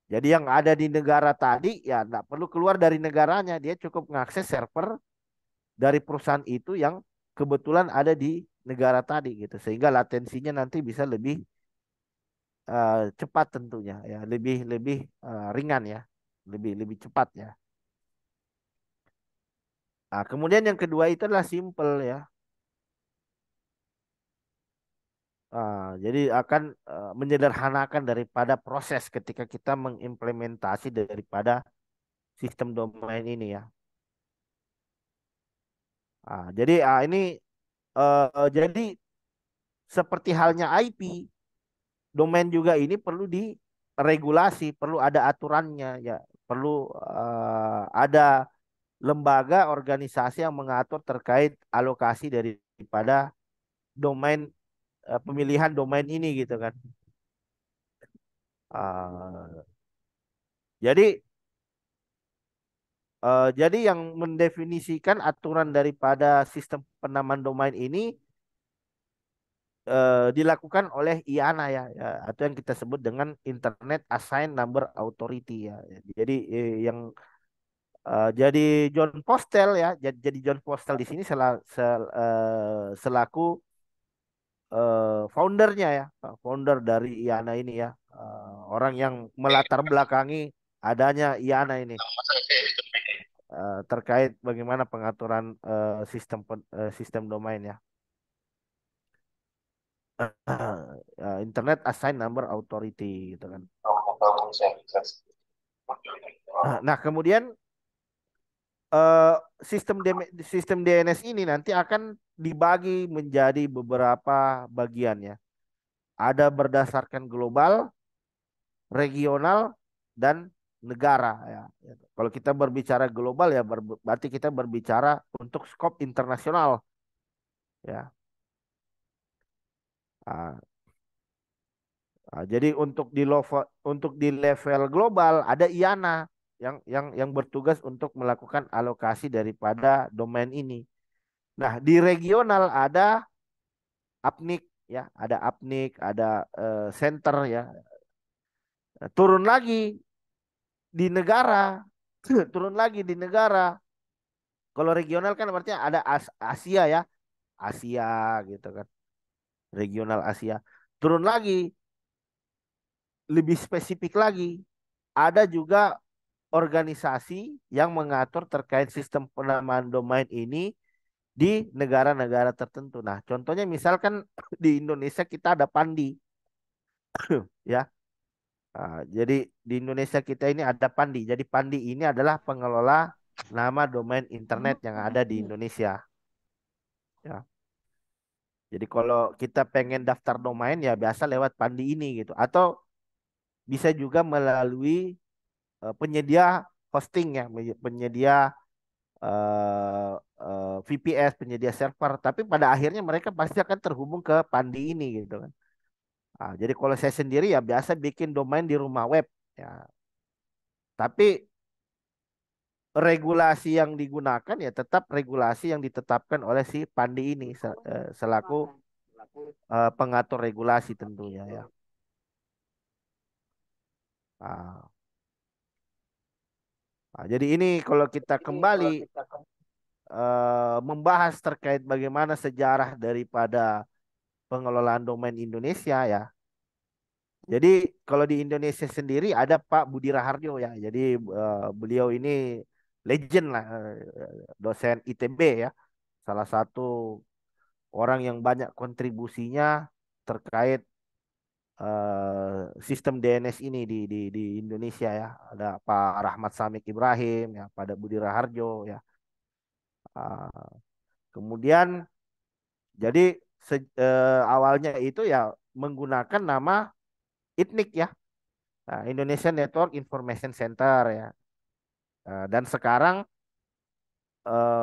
Jadi yang ada di negara tadi ya nggak perlu keluar dari negaranya, dia cukup mengakses server dari perusahaan itu yang kebetulan ada di negara tadi gitu, sehingga latensinya nanti bisa lebih cepat tentunya ya, lebih lebih ringan ya, lebih lebih cepat ya. Nah, kemudian yang kedua itu adalah simple ya. Jadi akan menyederhanakan daripada proses ketika kita mengimplementasi daripada sistem domain ini ya. Ini jadi seperti halnya IP, domain juga ini perlu diregulasi, perlu ada aturannya ya, perlu ada lembaga organisasi yang mengatur terkait alokasi daripada domain, pemilihan domain ini gitu kan. Uh, jadi jadi yang mendefinisikan aturan daripada sistem penamaan domain ini dilakukan oleh IANA ya, ya, atau yang kita sebut dengan Internet Assigned Number Authority ya. Jadi yang jadi John Postel ya, jadi John Postel di sini selaku foundernya ya, founder dari IANA ini ya, orang yang melatar belakangi adanya IANA ini, terkait bagaimana pengaturan sistem domain ya. Internet Assigned Number Authority gitu kan. Nah, kemudian eh, sistem DNS ini nanti akan dibagi menjadi beberapa bagian ya. Ada berdasarkan global, regional, dan negara ya. Kalau kita berbicara global ya berarti kita berbicara untuk skop internasional ya. Ah, jadi untuk di level global ada IANA yang bertugas untuk melakukan alokasi daripada domain ini. Nah, di regional ada APNIC ya, ada center ya. Nah, turun lagi di negara, turun lagi di negara. Kalau regional kan artinya ada Asia ya, Asia gitu kan, regional Asia. Turun lagi, lebih spesifik lagi, ada juga organisasi yang mengatur terkait sistem penamaan domain ini di negara-negara tertentu. Nah, contohnya misalkan di Indonesia kita ada Pandi, ya. Jadi di Indonesia kita ini ada Pandi. Jadi Pandi ini adalah pengelola nama domain internet yang ada di Indonesia. Ya. Jadi kalau kita pengen daftar domain ya biasa lewat Pandi ini gitu. Atau bisa juga melalui penyedia hosting ya, penyedia VPS, penyedia server. Tapi pada akhirnya mereka pasti akan terhubung ke Pandi ini gitu kan. Jadi kalau saya sendiri ya biasa bikin domain di rumah web ya. Tapi regulasi yang digunakan ya tetap regulasi yang ditetapkan oleh si Pandi ini selaku pengatur regulasi tentunya ya. Ah, jadi ini kalau kita kembali membahas terkait bagaimana sejarah daripada pengelolaan domain Indonesia ya. Jadi kalau di Indonesia sendiri ada Pak Budi Raharjo ya. Jadi beliau ini legend lah, dosen ITB ya. Salah satu orang yang banyak kontribusinya terkait sistem DNS ini di Indonesia ya. Ada Pak Rahmat Samik Ibrahim ya, pada Budi Raharjo ya. Ah, kemudian jadi awalnya itu ya menggunakan nama ITNIC ya, Indonesia Network Information Center ya. Dan sekarang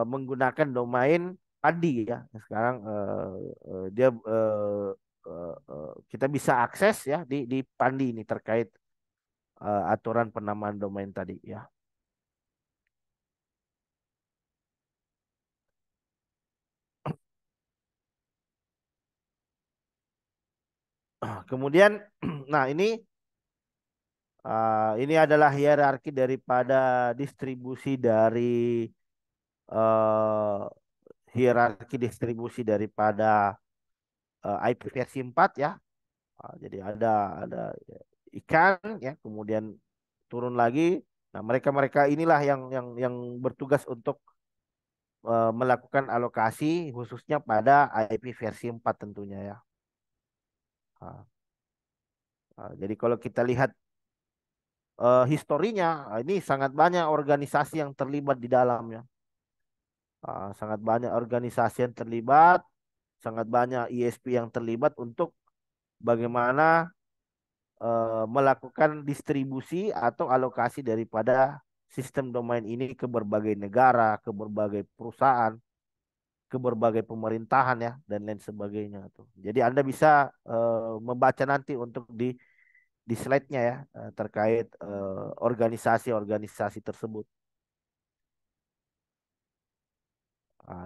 menggunakan domain Padi ya. Sekarang dia kita bisa akses ya di Pandi ini terkait aturan penamaan domain tadi ya. Kemudian, nah ini adalah hierarki daripada distribusi dari eh, hierarki distribusi daripada IP versi 4 ya. Jadi ada ikan ya, kemudian turun lagi. Nah, mereka-mereka inilah yang bertugas untuk melakukan alokasi khususnya pada IP versi 4 tentunya ya. Ah, jadi kalau kita lihat historinya, ini sangat banyak organisasi yang terlibat di dalamnya. Sangat banyak organisasi yang terlibat, sangat banyak ISP yang terlibat untuk bagaimana melakukan distribusi atau alokasi daripada sistem domain ini ke berbagai negara, ke berbagai perusahaan, ke berbagai pemerintahan ya dan lain sebagainya tuh. Jadi Anda bisa membaca nanti untuk di slide-nya ya terkait organisasi-organisasi tersebut.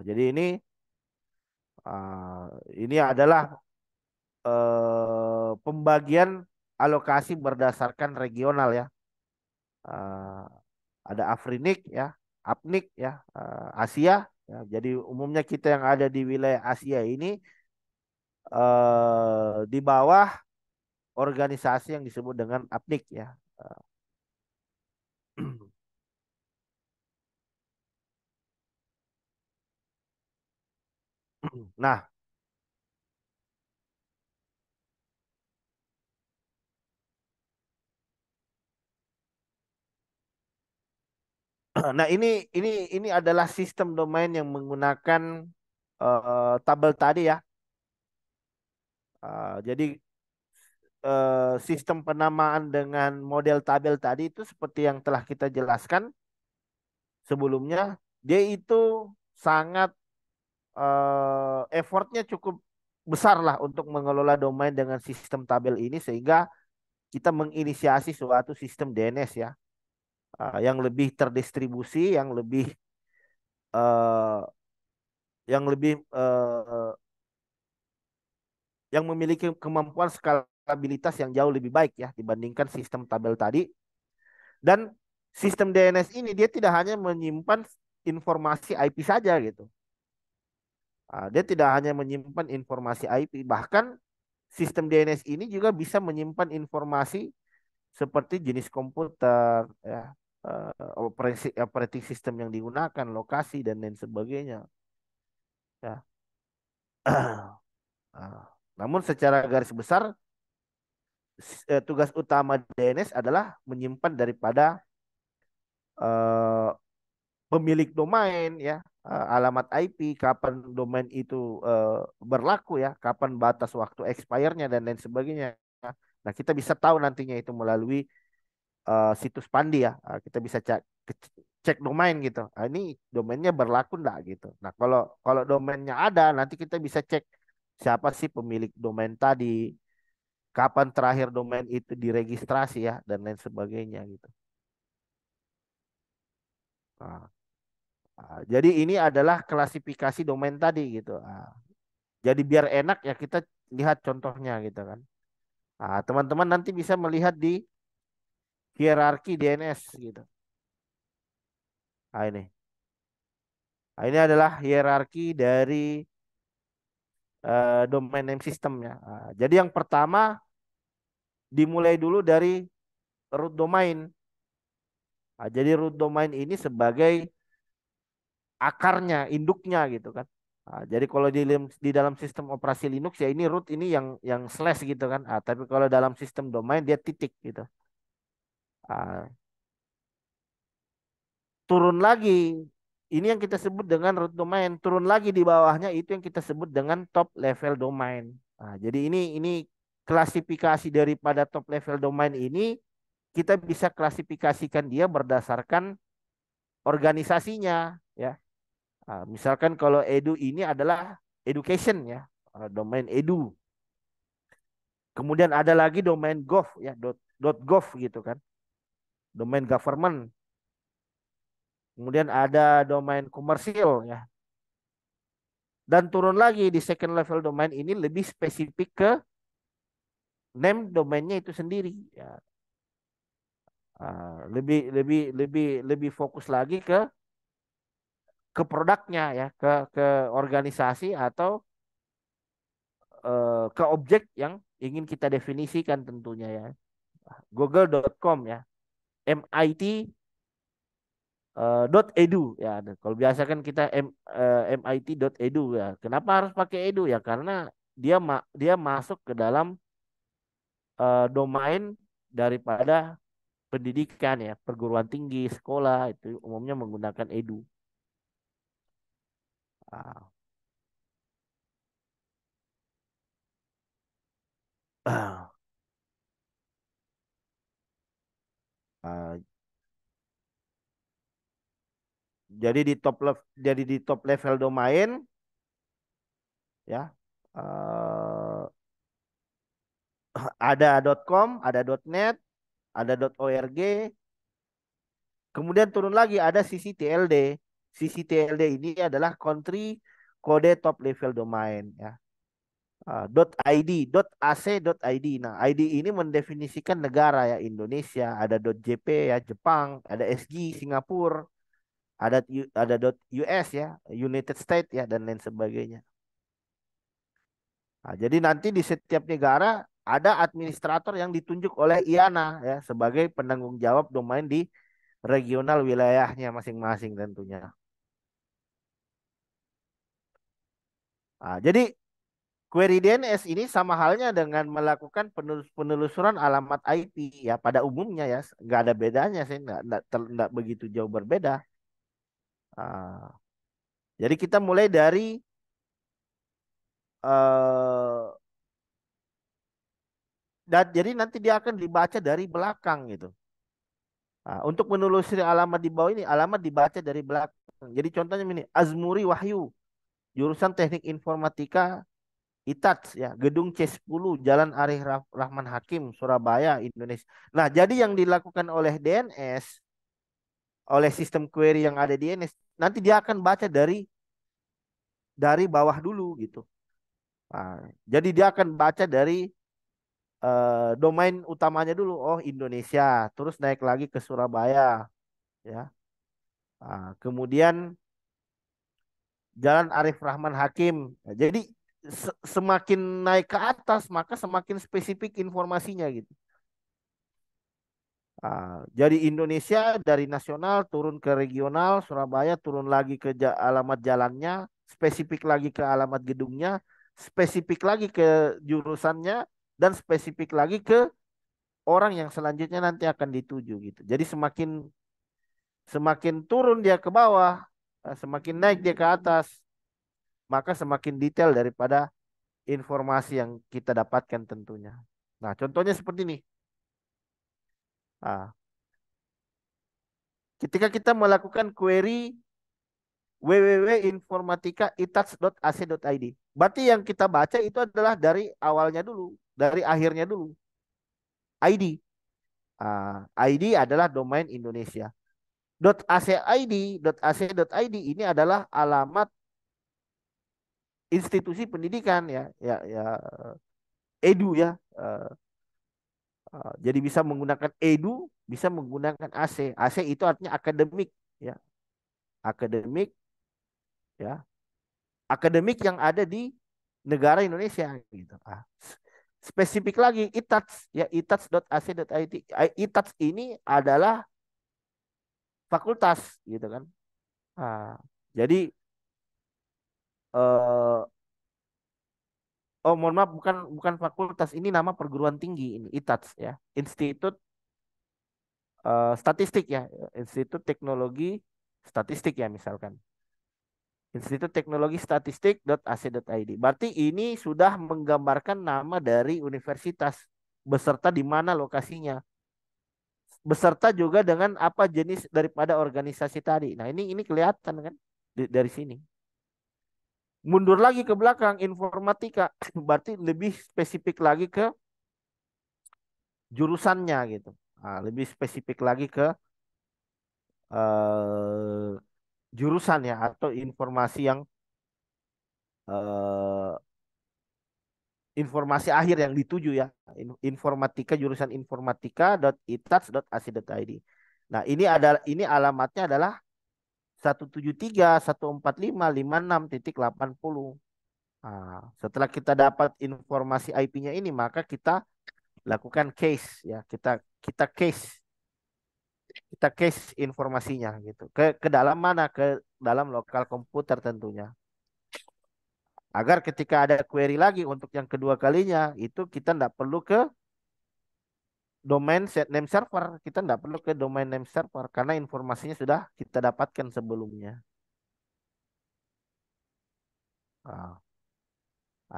Jadi ini adalah pembagian alokasi berdasarkan regional ya. Eh, ada Afrinik ya, Apnik ya, Asia. Ya. Jadi umumnya kita yang ada di wilayah Asia ini di bawah organisasi yang disebut dengan Apnik ya. Nah, nah ini adalah sistem domain yang menggunakan tabel tadi ya. Jadi sistem penamaan dengan model tabel tadi itu seperti yang telah kita jelaskan sebelumnya, dia itu sangat effortnya cukup besar lah untuk mengelola domain dengan sistem tabel ini sehingga kita menginisiasi suatu sistem DNS ya yang lebih terdistribusi, uh, yang lebih yang memiliki kemampuan skalabilitas yang jauh lebih baik ya dibandingkan sistem tabel tadi. Dan sistem DNS ini dia tidak hanya menyimpan informasi IP saja gitu. Dia tidak hanya menyimpan informasi IP, bahkan sistem DNS ini juga bisa menyimpan informasi seperti jenis komputer, ya, operating system yang digunakan, lokasi dan lain sebagainya. Ya. Namun secara garis besar tugas utama DNS adalah menyimpan daripada eh, pemilik domain ya, alamat IP, kapan domain itu berlaku ya, kapan batas waktu expire-nya dan lain sebagainya. Nah, kita bisa tahu nantinya itu melalui situs Pandi ya. Kita bisa cek domain gitu. Ini domainnya berlaku enggak gitu. Nah, kalau kalau domainnya ada, nanti kita bisa cek siapa sih pemilik domain tadi, kapan terakhir domain itu diregistrasi ya dan lain sebagainya gitu. Nah, jadi ini adalah klasifikasi domain tadi gitu. Jadi biar enak ya kita lihat contohnya gitu kan. Teman-teman nanti bisa melihat di hierarki DNS gitu. Nah, ini. Nah, ini adalah hierarki dari domain name system ya. Jadi yang pertama dimulai dulu dari root domain. Jadi root domain ini sebagai akarnya, induknya gitu kan. Jadi kalau di dalam sistem operasi Linux ya ini root ini yang slash gitu kan. Tapi kalau dalam sistem domain dia titik gitu. Ah, turun lagi ini yang kita sebut dengan root domain. Turun lagi di bawahnya itu yang kita sebut dengan top level domain. Jadi ini klasifikasi daripada top level domain ini kita bisa klasifikasikan dia berdasarkan organisasinya ya. Misalkan kalau edu ini adalah education ya, domain edu. Kemudian ada lagi domain gov ya, .gov gitu kan. domain government. Kemudian ada domain komersil ya. Dan turun lagi di second level domain ini lebih spesifik ke name domainnya itu sendiri ya. Lebih fokus lagi ke produknya ya, ke organisasi atau ke objek yang ingin kita definisikan tentunya ya. Google.com ya, MIT .edu ya. Kalau biasa kan kita MIT.edu ya. Kenapa harus pakai edu ya? Karena dia masuk ke dalam domain daripada pendidikan ya, perguruan tinggi, sekolah itu umumnya menggunakan edu. Ah. Ah, jadi di top level domain ya, eh, ada .com, ada .net, ada .org. Kemudian turun lagi ada CCTLD. CCTLD ini adalah country kode top level domain ya. .id, .ac, .id. Nah, ID ini mendefinisikan negara ya, Indonesia, ada .jp ya, Jepang, ada SG Singapura, ada .us ya, United States ya, dan lain sebagainya. Nah, jadi nanti di setiap negara ada administrator yang ditunjuk oleh IANA ya sebagai penanggung jawab domain di regional wilayahnya masing-masing tentunya. Nah, jadi query DNS ini sama halnya dengan melakukan penelusuran alamat IP ya pada umumnya ya, nggak ada bedanya sih, nggak begitu jauh berbeda. Ah, jadi kita mulai dari eh dan jadi nanti dia akan dibaca dari belakang gitu. Nah, untuk menelusuri alamat di bawah ini, alamat dibaca dari belakang. Jadi contohnya ini, Azmuri Wahyu, jurusan Teknik Informatika ITATS ya, Gedung C10, Jalan Arif Rahman Hakim, Surabaya, Indonesia. Nah, jadi yang dilakukan oleh DNS, oleh sistem query yang ada di DNS, nanti dia akan baca dari bawah dulu gitu. Nah, jadi dia akan baca dari domain utamanya dulu, oh Indonesia, terus naik lagi ke Surabaya, ya. Nah, kemudian Jalan Arif Rahman Hakim. Nah, jadi semakin naik ke atas, maka semakin spesifik informasinya gitu. Jadi Indonesia dari nasional turun ke regional, Surabaya turun lagi ke alamat jalannya, spesifik lagi ke alamat gedungnya, spesifik lagi ke jurusannya, dan spesifik lagi ke orang yang selanjutnya nanti akan dituju gitu. Jadi semakin semakin turun dia ke bawah, semakin naik dia ke atas, maka semakin detail daripada informasi yang kita dapatkan tentunya. Nah, contohnya seperti ini. Ah, ketika kita melakukan query www.informatika.itacs.ac.id. Berarti yang kita baca itu adalah dari awalnya dulu, dari akhirnya dulu. ID. ID adalah domain Indonesia. .ac.id ini adalah alamat institusi pendidikan ya, ya edu ya. Jadi bisa menggunakan edu, bisa menggunakan AC. AC itu artinya akademik ya, akademik ya, akademik yang ada di negara Indonesia gitu. Spesifik lagi ITATS ya, itats.ac.id. ITATS ini adalah fakultas gitu kan. Ah, jadi eh oh mohon maaf, bukan bukan fakultas, ini nama perguruan tinggi ini ITATS ya. Institut Statistik ya, Institut Teknologi Statistik ya misalkan. Institut Teknologi Statistik.ac.id. Berarti ini sudah menggambarkan nama dari universitas beserta di mana lokasinya. Beserta juga dengan apa jenis daripada organisasi tadi. Nah, ini kelihatan kan dari sini. Mundur lagi ke belakang informatika, berarti lebih spesifik lagi ke jurusannya gitu. lebih spesifik lagi ke eh, jurusan ya atau informasi yang eh, informasi akhir yang dituju ya. Informatika jurusan informatika.itats.ac.id. Nah, ini alamatnya adalah 173.145.56.80. Nah, setelah kita dapat informasi IP-nya ini, maka kita lakukan case ya. Kita case informasinya gitu. Ke dalam mana? Ke dalam lokal komputer tentunya. Agar ketika ada query lagi untuk yang kedua kalinya, itu kita tidak perlu ke domain set name server. Kita tidak perlu ke domain name server karena informasinya sudah kita dapatkan sebelumnya. Nah,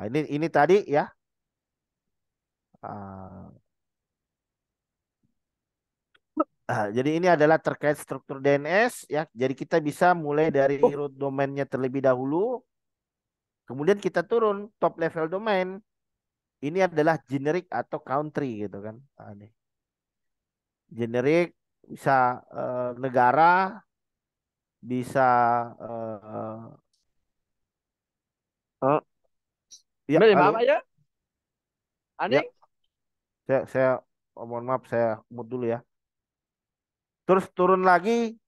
ini tadi ya. Ah, jadi ini adalah terkait struktur DNS ya. Jadi kita bisa mulai dari root domainnya terlebih dahulu. Kemudian kita turun top level domain. Ini adalah generic atau country gitu kan. Nah, ini. Generic bisa negara, bisa eh, Oh, ya Mbak, maaf halo ya, ya Aning. saya mohon maaf saya mute dulu ya. Terus turun lagi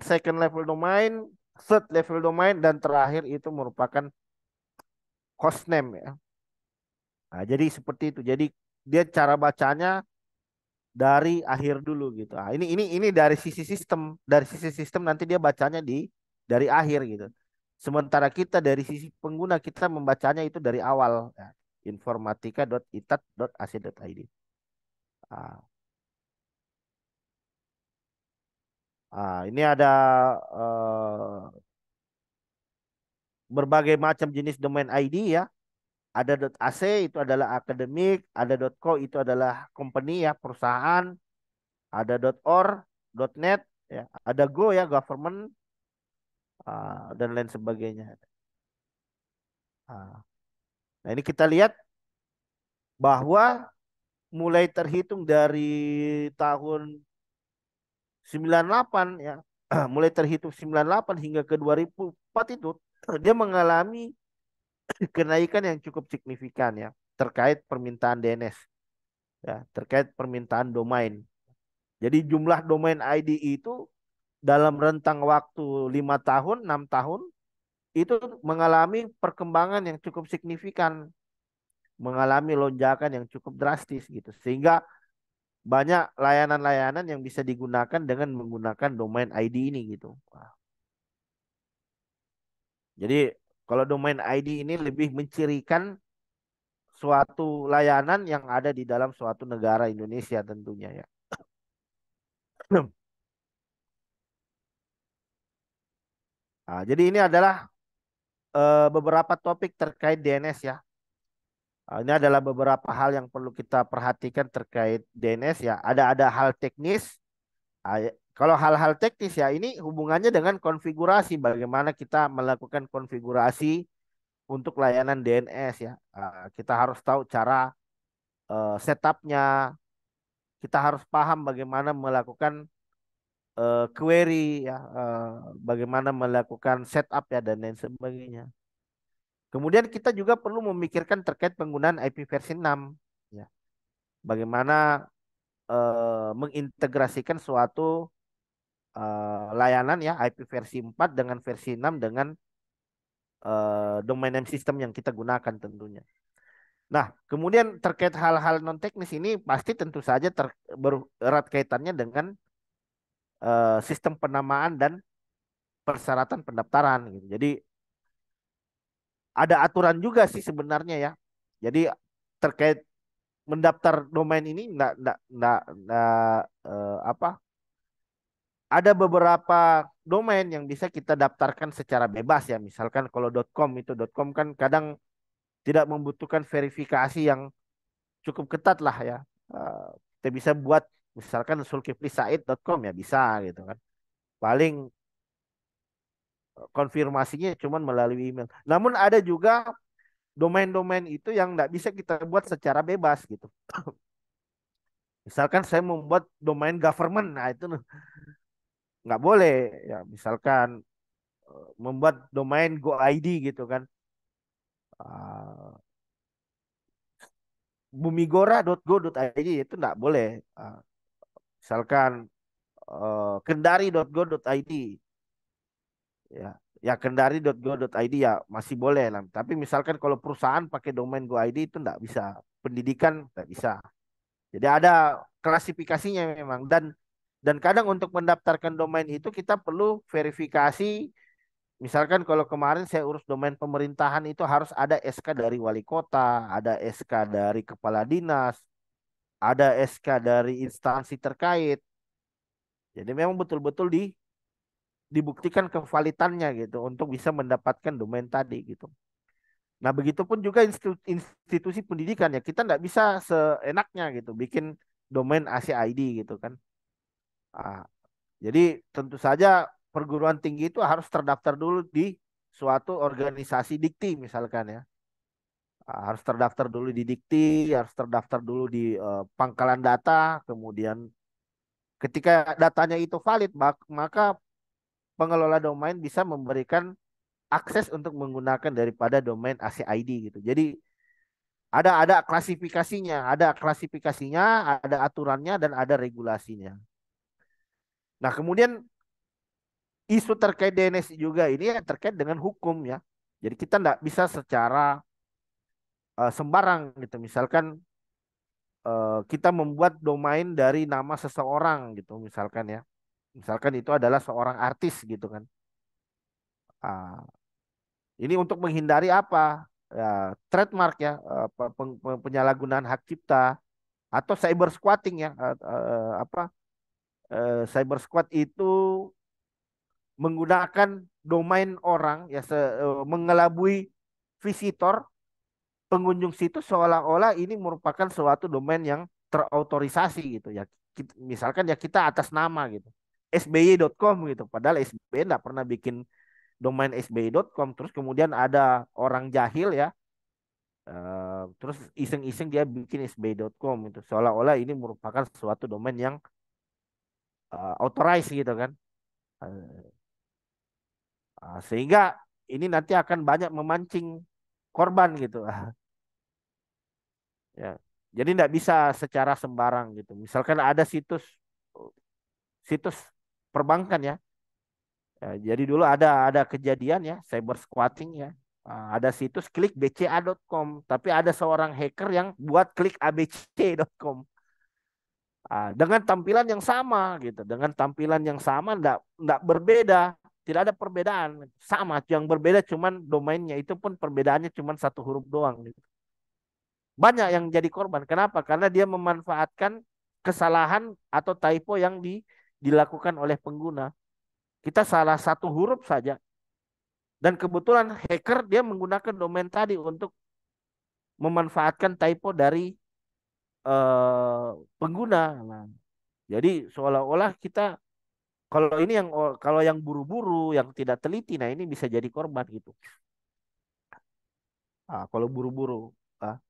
second level domain, third level domain dan terakhir itu merupakan hostname ya. Nah, jadi seperti itu. Jadi dia cara bacanya dari akhir dulu gitu. Nah, ini dari sisi sistem nanti dia bacanya dari akhir gitu. Sementara kita dari sisi pengguna kita membacanya itu dari awal ya. Informatika.itat.ac.id. Ah, ini ada berbagai macam jenis domain ID ya. Ada .ac itu adalah akademik, ada .co itu adalah company ya, perusahaan, ada .or, .net ya, ada Go ya, government dan lain sebagainya. Ah, Nah, ini kita lihat bahwa mulai terhitung dari tahun 98 ya, mulai terhitung 98 hingga ke 2004 itu dia mengalami kenaikan yang cukup signifikan ya terkait permintaan DNS ya, terkait permintaan domain. Jadi jumlah domain ID itu dalam rentang waktu 5 tahun, 6 tahun itu mengalami perkembangan yang cukup signifikan, mengalami lonjakan yang cukup drastis gitu. Sehingga banyak layanan-layanan yang bisa digunakan dengan menggunakan domain ID ini gitu. Jadi kalau domain ID ini lebih mencirikan suatu layanan yang ada di dalam suatu negara Indonesia tentunya ya. Jadi ini adalah beberapa topik terkait DNS ya. Ini adalah beberapa hal yang perlu kita perhatikan terkait DNS ya. Ada hal teknis. Kalau hal-hal teknis ya ini hubungannya dengan konfigurasi. Bagaimana kita melakukan konfigurasi untuk layanan DNS ya. Kita harus tahu cara setupnya. Kita harus paham bagaimana melakukan query ya. Bagaimana melakukan setup ya dan lain sebagainya. Kemudian kita juga perlu memikirkan terkait penggunaan IP versi 6 ya. Bagaimana mengintegrasikan suatu layanan ya IP versi 4 dengan versi 6 dengan domain name system yang kita gunakan tentunya. Nah, kemudian terkait hal-hal non teknis ini pasti tentu saja berat kaitannya dengan sistem penamaan dan persyaratan pendaftaran gitu. Jadi ada aturan juga sih sebenarnya ya. Jadi terkait mendaftar domain ini apa ada beberapa domain yang bisa kita daftarkan secara bebas ya. Misalkan kalau .com itu .com kan kadang tidak membutuhkan verifikasi yang cukup ketat lah ya. Eh, Kita bisa buat misalkan sulkiflisaid.com ya bisa gitu kan. Paling konfirmasinya cuma melalui email. Namun ada juga domain-domain itu yang nggak bisa kita buat secara bebas gitu. Misalkan saya membuat domain government, nah itu nggak boleh ya. Misalkan membuat domain GoID gitu kan, uh, bumigora.go.id itu nggak boleh. Uh, Misalkan kendari.go.id ya, ya kendari.go.id ya masih boleh lah. Tapi misalkan kalau perusahaan pakai domain GoID itu nggak bisa, pendidikan nggak bisa. Jadi ada klasifikasinya memang, dan kadang untuk mendaftarkan domain itu kita perlu verifikasi. Misalkan kalau kemarin saya urus domain pemerintahan itu harus ada SK dari wali kota, ada SK dari kepala dinas, ada SK dari instansi terkait. Jadi memang betul-betul dibuktikan kevalitannya gitu untuk bisa mendapatkan domain tadi gitu. Nah, begitupun juga institusi pendidikan ya. Kita nggak bisa seenaknya gitu bikin domain ACID gitu kan. Ah, jadi tentu saja perguruan tinggi itu harus terdaftar dulu di suatu organisasi dikti misalkan ya. Harus terdaftar dulu di dikti, harus terdaftar dulu di pangkalan data, kemudian ketika datanya itu valid, maka pengelola domain bisa memberikan akses untuk menggunakan daripada domain ACID gitu. Jadi ada klasifikasinya, ada aturannya dan ada regulasinya. Nah, kemudian isu terkait DNS juga ini ya terkait dengan hukum ya. Jadi kita nggak bisa secara sembarang gitu. Misalkan kita membuat domain dari nama seseorang gitu, misalkan ya. Misalkan itu adalah seorang artis gitu kan. Ah, ini untuk menghindari apa? Ya, trademark ya, penyalahgunaan hak cipta atau cyber squatting ya. Cyber squat itu menggunakan domain orang ya, mengelabui visitor pengunjung situs seolah-olah ini merupakan suatu domain yang terautorisasi gitu ya. Misalkan ya kita atas nama gitu. sby.com gitu. Padahal SBY nggak pernah bikin domain sby.com. Terus kemudian ada orang jahil ya. Terus iseng-iseng dia bikin sby.com itu. Seolah-olah ini merupakan suatu domain yang authorized gitu kan. Eh, Sehingga ini nanti akan banyak memancing korban gitu. Ya. Jadi tidak bisa secara sembarang gitu. Misalkan ada situs situs perbankan ya. Jadi dulu ada kejadian ya cyber squatting ya. Ada situs klik bca.com, tapi ada seorang hacker yang buat klik abc.com. Dengan tampilan yang sama gitu, dengan tampilan yang sama enggak berbeda, tidak ada perbedaan, sama. Yang berbeda cuman domainnya, itu pun perbedaannya cuman satu huruf doang gitu. Banyak yang jadi korban. Kenapa? Karena dia memanfaatkan kesalahan atau typo yang dilakukan oleh pengguna. Kita salah satu huruf saja. Dan kebetulan hacker dia menggunakan domain tadi untuk memanfaatkan typo dari eh, pengguna. Nah, jadi seolah-olah kita kalau yang buru-buru, yang tidak teliti, nah ini bisa jadi korban gitu. Kalau buru-buru.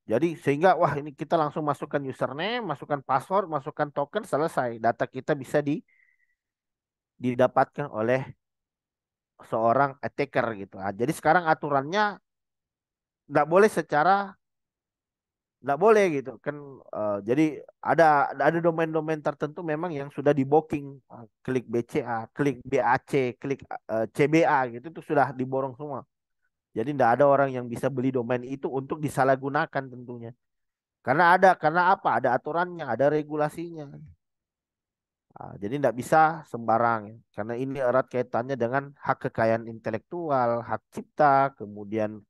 Jadi sehingga wah ini kita langsung masukkan username, masukkan password, masukkan token, selesai. Data kita bisa didapatkan oleh seorang attacker gitu. Jadi sekarang aturannya nggak boleh nggak boleh gitu kan. Jadi ada ada domain-domain tertentu memang yang sudah di blocking. Klik BCA, klik BAC, klik CBA gitu itu sudah diborong semua. Jadi nggak ada orang yang bisa beli domain itu untuk disalahgunakan tentunya. Karena apa? Ada aturannya, ada regulasinya. Jadi tidak bisa sembarang ya. Karena ini erat kaitannya dengan hak kekayaan intelektual, hak cipta, kemudian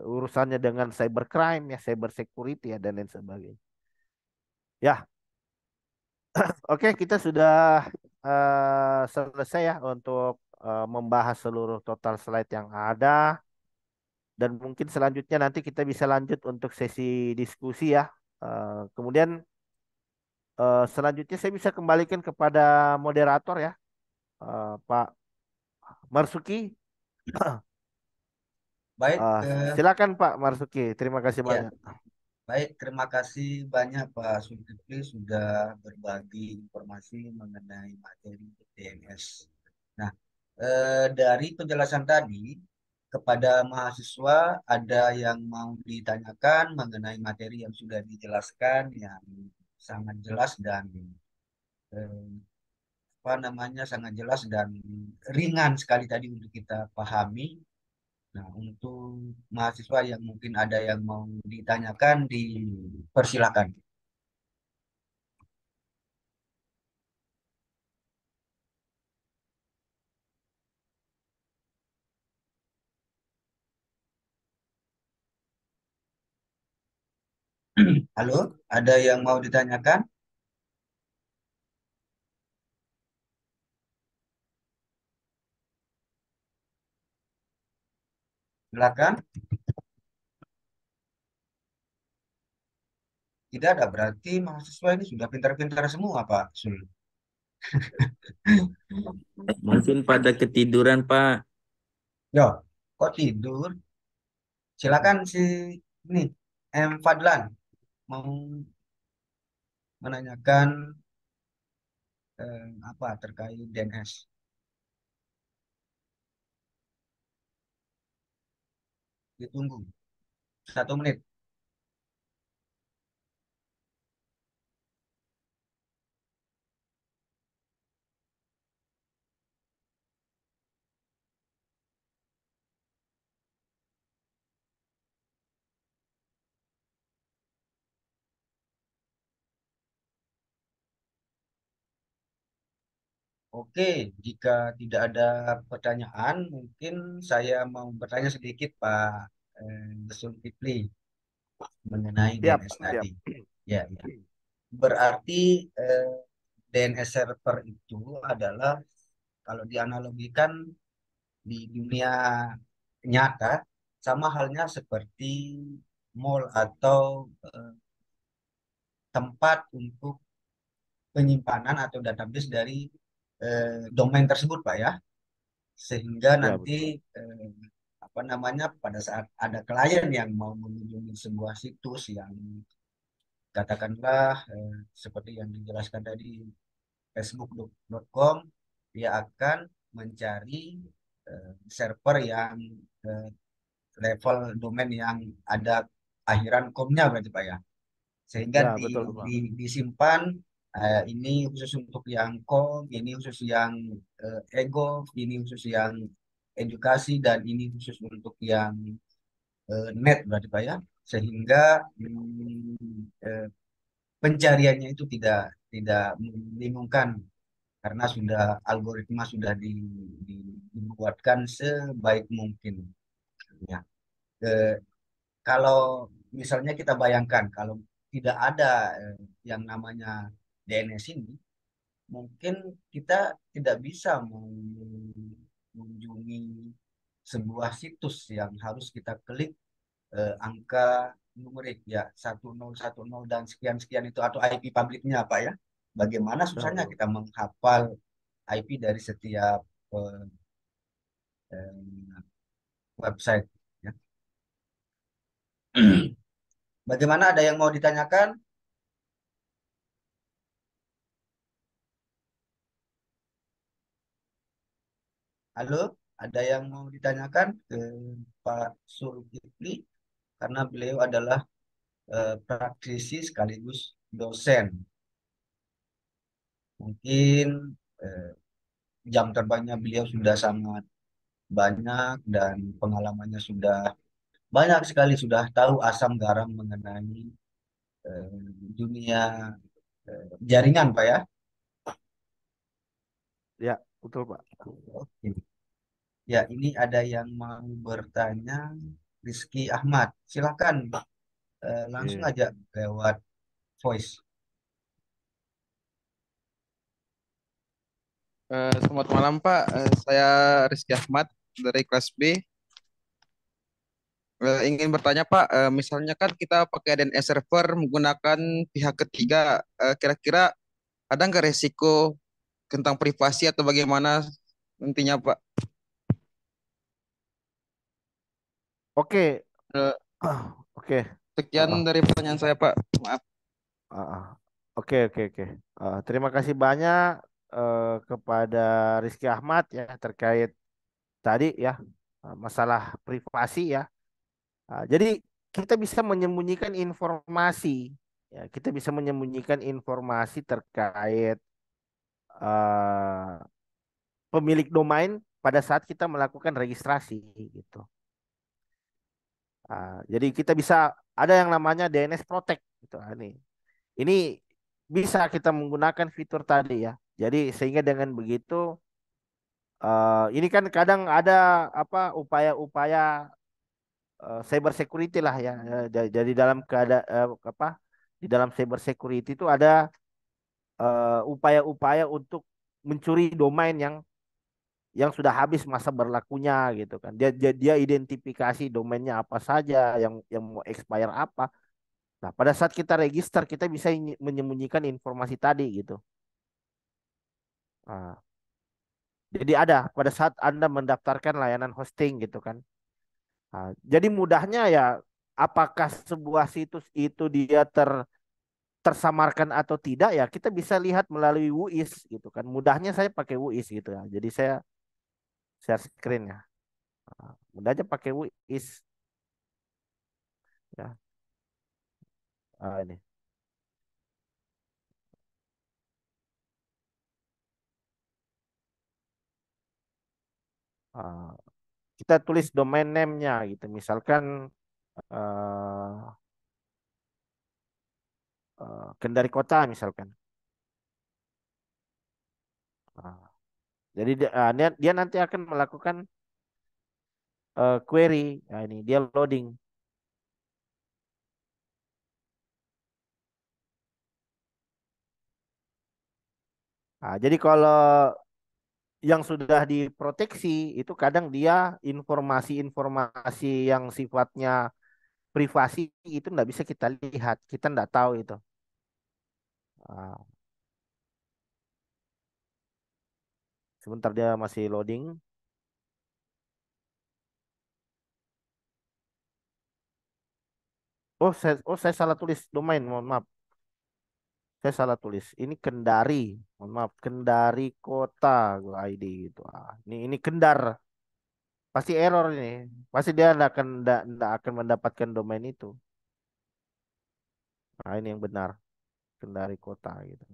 urusannya dengan cybercrime ya, cyber security ya, dan lain sebagainya. Ya, oke, kita sudah selesai ya untuk membahas seluruh total slide yang ada. Dan mungkin selanjutnya nanti kita bisa lanjut untuk sesi diskusi ya. Kemudian selanjutnya saya bisa kembalikan kepada moderator ya, Pak Marsuki. Baik, Silakan Pak Marsuki. Terima kasih ya, banyak. Baik, terima kasih banyak Pak Zulkifli sudah berbagi informasi mengenai materi DNS. Nah, dari penjelasan tadi kepada mahasiswa ada yang mau ditanyakan mengenai materi yang sudah dijelaskan yang sangat jelas dan eh, apa namanya sangat jelas dan ringan sekali tadi untuk kita pahami. Nah, untuk mahasiswa yang mungkin ada yang mau ditanyakan, dipersilakan. Halo, ada yang mau ditanyakan? Silakan. Tidak ada, berarti mahasiswa ini sudah pintar-pintar semua, Pak Sul. Mungkin pada ketiduran, Pak. Yo, kok tidur? Silakan si ini Fadlan mau menanyakan apa terkait DNS. Ditunggu 1 menit. Oke, jika tidak ada pertanyaan, mungkin saya mau bertanya sedikit Pak Zulkifli mengenai Siap, DNS siap. tadi. Ya, ya. Berarti DNS server itu adalah kalau dianalogikan di dunia nyata sama halnya seperti mall atau tempat untuk penyimpanan atau database dari domain tersebut, Pak ya. Sehingga Ya, nanti betul. eh, apa namanya pada saat ada klien yang mau mengunjungi sebuah situs yang katakanlah seperti yang dijelaskan tadi facebook.com, dia akan mencari server yang eh, level domain yang ada akhiran com-nya berarti Pak ya. Sehingga Ya, betul, Pak. disimpan ini khusus untuk yang com, ini khusus yang ego, ini khusus yang edukasi dan ini khusus untuk yang net berarti Pak ya. Sehingga pencariannya itu tidak membingungkan karena sudah algoritma sudah dibuatkan sebaik mungkin. Ya. Eh, Kalau misalnya kita bayangkan kalau tidak ada yang namanya DNS ini, mungkin kita tidak bisa mengunjungi sebuah situs yang harus kita klik angka numerik ya 1010 dan sekian sekian itu atau IP publiknya apa ya. Bagaimana Ya, susahnya betul. kita menghafal IP dari setiap eh, eh, website ya. Bagaimana ada yang mau ditanyakan? Halo, ada yang mau ditanyakan ke Pak Zulkifli karena beliau adalah praktisi sekaligus dosen. Mungkin eh, jam terbangnya beliau sudah sangat banyak dan pengalamannya sudah banyak sekali, sudah tahu asam garam mengenai eh, dunia jaringan, Pak ya. Ya, betul, Pak. Oke. Ya, ini ada yang mau bertanya, Rizky Ahmad. Silakan langsung Iya. aja lewat voice. Selamat malam Pak, saya Rizky Ahmad dari kelas B. Ingin bertanya Pak, misalnya kan kita pakai DNS server menggunakan pihak ketiga, kira-kira ada nggak resiko tentang privasi atau bagaimana nantinya Pak? Oke, Eh, oke. Sekian Ah, dari pertanyaan saya, Pak. Maaf. ah, ah. Oke, oke, oke. Terima kasih banyak kepada Rizky Ahmad ya terkait tadi ya masalah privasi ya. Jadi kita bisa menyembunyikan informasi ya, kita bisa menyembunyikan informasi terkait eh, pemilik domain pada saat kita melakukan registrasi gitu. Jadi kita bisa ada yang namanya DNS Protect gitu. Ini bisa kita menggunakan fitur tadi ya. Jadi sehingga dengan begitu ini kan kadang ada apa upaya-upaya cyber security lah ya. Jadi dalam keadaan apa di dalam cyber security itu ada upaya-upaya untuk mencuri domain yang sudah habis masa berlakunya gitu kan. Dia identifikasi domainnya apa saja yang mau expire apa. Nah, pada saat kita register kita bisa menyembunyikan informasi tadi gitu. Nah, jadi ada pada saat Anda mendaftarkan layanan hosting gitu kan. Jadi mudahnya ya apakah sebuah situs itu dia tersamarkan atau tidak ya kita bisa lihat melalui WUIS gitu kan. Mudahnya saya pakai WUIS gitu ya. Jadi saya share screen ya. Mudahnya pakai WUIS ya. Ini. Ah, kita tulis domain name-nya gitu. Misalkan eh, Kendari Kota misalkan. Ah, jadi dia nanti akan melakukan query. Nah, ini dia loading. Jadi kalau yang sudah diproteksi itu kadang dia informasi-informasi yang sifatnya privasi itu nggak bisa kita lihat, kita nggak tahu itu. Ah, Sebentar dia masih loading. Oh saya salah tulis domain, mohon maaf. Saya salah tulis. Ini Kendari, mohon maaf, Kendari Kota ID gitu. Ini Kendar, pasti error ini. Pasti dia nggak akan mendapatkan domain itu. Nah ini yang benar, Kendari Kota gitu.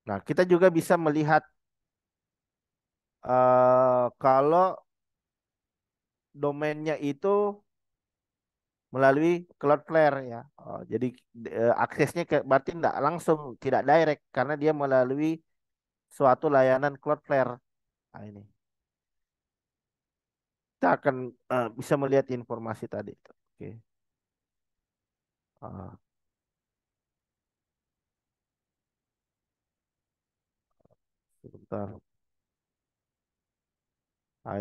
Nah kita juga bisa melihat kalau domainnya itu melalui Cloudflare ya. Jadi aksesnya berarti tidak langsung, tidak direct karena dia melalui suatu layanan Cloudflare. Nah, ini kita akan bisa melihat informasi tadi. Oke. Ah, Sebentar.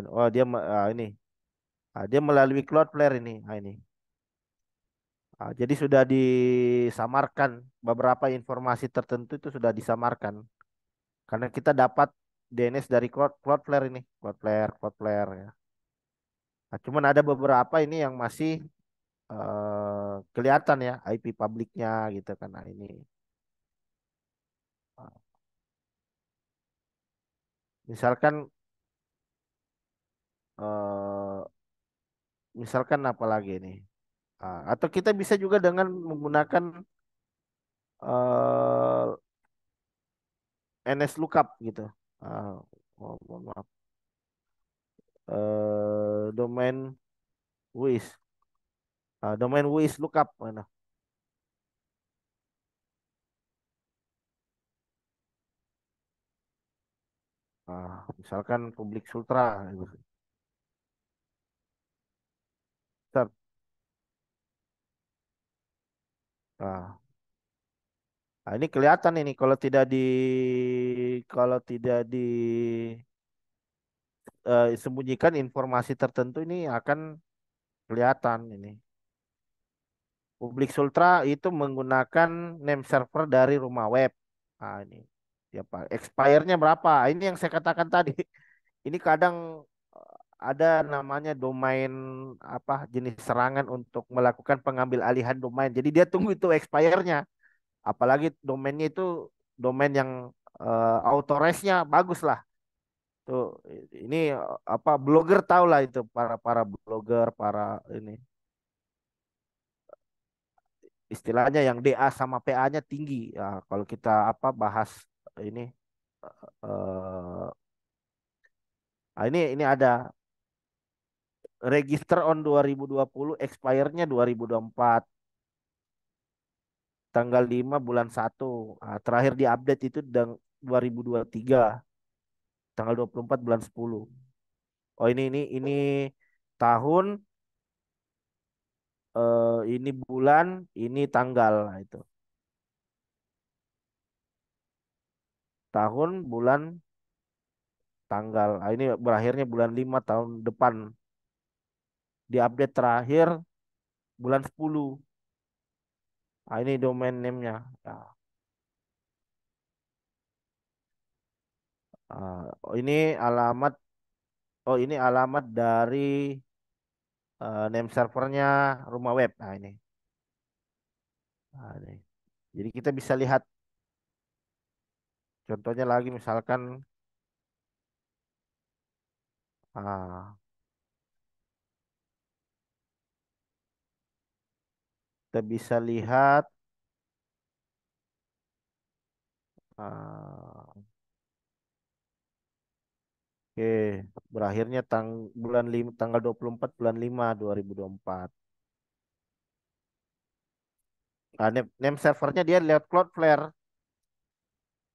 Oh dia ini. Dia melalui Cloudflare ini. Ini. Jadi sudah disamarkan beberapa informasi tertentu itu sudah disamarkan karena kita dapat DNS dari Cloudflare ini, Cloudflare ya. Nah, cuman ada beberapa ini yang masih kelihatan ya IP publiknya gitu kan. Nah, ini uh, misalkan uh, misalkan apa lagi ini. Atau kita bisa juga dengan menggunakan uh, NS lookup gitu. Uh, Mohon maaf. Domain WIS. Domain WIS lookup mana? Misalkan Publik Sultra gitu. Start. Ah, ini kelihatan ini kalau tidak di sembunyikan informasi tertentu ini akan kelihatan ini. Publik Sultra itu menggunakan name server dari rumah web. Ini ya Pak. Expire-nya berapa? Ini yang saya katakan tadi. Ini kadang ada namanya domain apa jenis serangan untuk melakukan pengambil alihan domain. Jadi dia tunggu itu expire-nya. Apalagi domainnya itu domain yang authorize-nya bagus lah. Tuh ini apa blogger tahu lah itu para blogger para ini istilahnya yang DA sama PA-nya tinggi. Ya, kalau kita apa bahas ini eh ini ada register on 2020 expire-nya 2024 tanggal 5 bulan 1. Ah, terakhir diupdate itu 2023 tanggal 24 bulan 10. Oh ini tahun ini bulan ini tanggal. Nah, itu tahun bulan tanggal. Ah, ini berakhirnya bulan 5 tahun depan. Diupdate terakhir bulan 10. Ah, ini domain name-nya. Ya. Oh, ini alamat. Oh, ini alamat dari name servernya rumah web. Nah, ini. Nah, ini. Jadi kita bisa lihat contohnya lagi misalkan ah, kita bisa lihat ah, oke, berakhirnya bulan 5, tanggal 24 bulan 5 2024. Nah, name servernya dia lewat Cloudflare.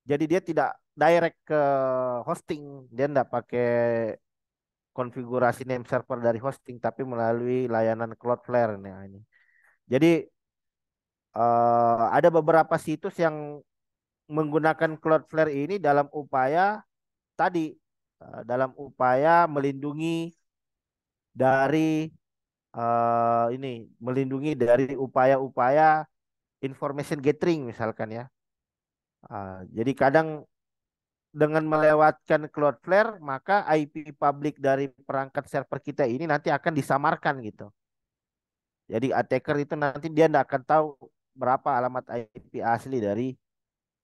Jadi dia tidak direct ke hosting. Dia tidak pakai konfigurasi name server dari hosting, tapi melalui layanan Cloudflare. Nah, ini. Jadi ada beberapa situs yang menggunakan Cloudflare ini dalam upaya tadi, dalam upaya melindungi dari ini, melindungi dari upaya-upaya information gathering misalkan ya. Jadi kadang dengan melewatkan Cloudflare, maka IP public dari perangkat server kita ini nanti akan disamarkan gitu. Jadi attacker itu nanti dia tidak akan tahu berapa alamat IP asli dari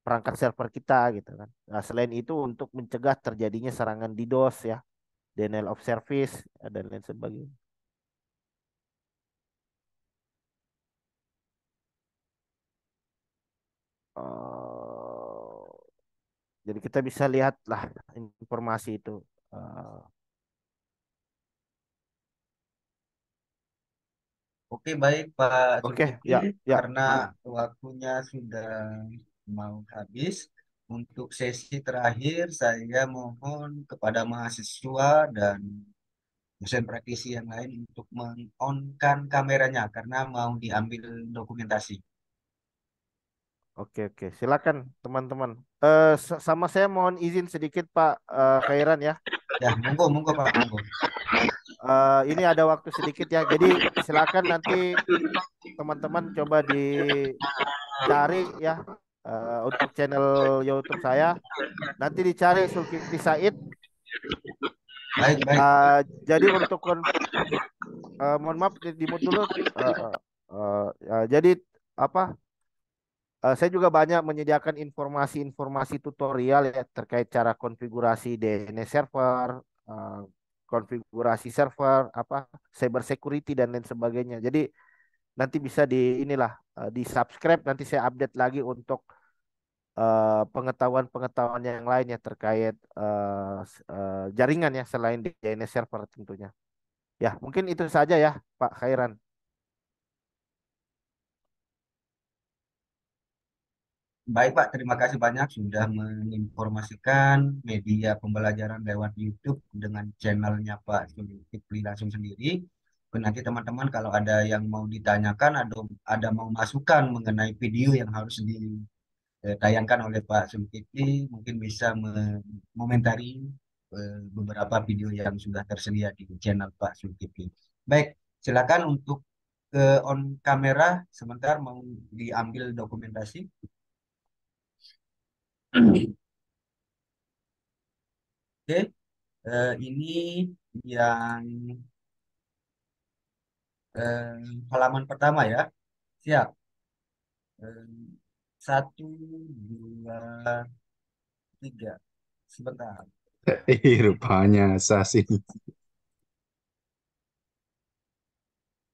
perangkat server kita gitu kan. Nah, selain itu untuk mencegah terjadinya serangan DDoS ya, denial of service dan lain sebagainya. Eh, jadi kita bisa lihat lah informasi itu. Eh, Oke, baik Pak Oke, Zulkifli, ya, ya. karena Hmm. waktunya sudah mau habis. Untuk sesi terakhir, saya mohon kepada mahasiswa dan dosen praktisi yang lain untuk meng-on-kan kameranya karena mau diambil dokumentasi. Oke, oke. Silakan teman-teman. Sama saya mohon izin sedikit Pak Khairan ya. Ya, monggo, monggo Pak, monggo. Ini ada waktu sedikit ya. Jadi silakan nanti teman-teman coba dicari ya untuk channel YouTube saya. Nanti dicari Zulkifli Said. Baik, baik. Jadi untuk mohon maaf di mute dulu. Jadi apa? Saya juga banyak menyediakan informasi-informasi tutorial ya terkait cara konfigurasi DNS server, eh, konfigurasi server, apa cyber security dan lain sebagainya. Jadi nanti bisa di inilah di subscribe. Nanti saya update lagi untuk pengetahuan-pengetahuan yang lain ya terkait jaringan ya selain DNS server tentunya. Ya mungkin itu saja ya Pak Khairan. Baik Pak, terima kasih banyak sudah menginformasikan media pembelajaran lewat YouTube dengan channelnya Pak Zulkifli langsung sendiri. Nanti teman-teman kalau ada yang mau ditanyakan, ada mau masukan mengenai video yang harus ditayangkan oleh Pak Zulkifli, mungkin bisa mengomentari beberapa video yang sudah tersedia di channel Pak Zulkifli. Baik, silakan untuk ke on kamera sebentar mau diambil dokumentasi. Oke, Ini yang halaman pertama ya. Siap. Eh, Satu, dua, tiga. Sebentar. Rupanya assassin.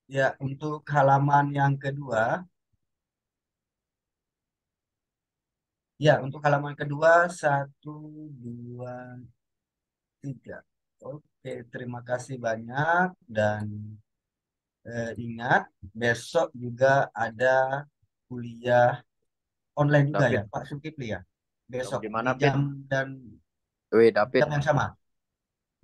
Ya, untuk halaman yang kedua, untuk halaman kedua, satu, dua, tiga. Oke, terima kasih banyak dan ingat besok juga ada kuliah online juga ya, David, Pak Zulkifli ya. Besok di di mana, Pit? jam dan Weh, David. jam yang sama.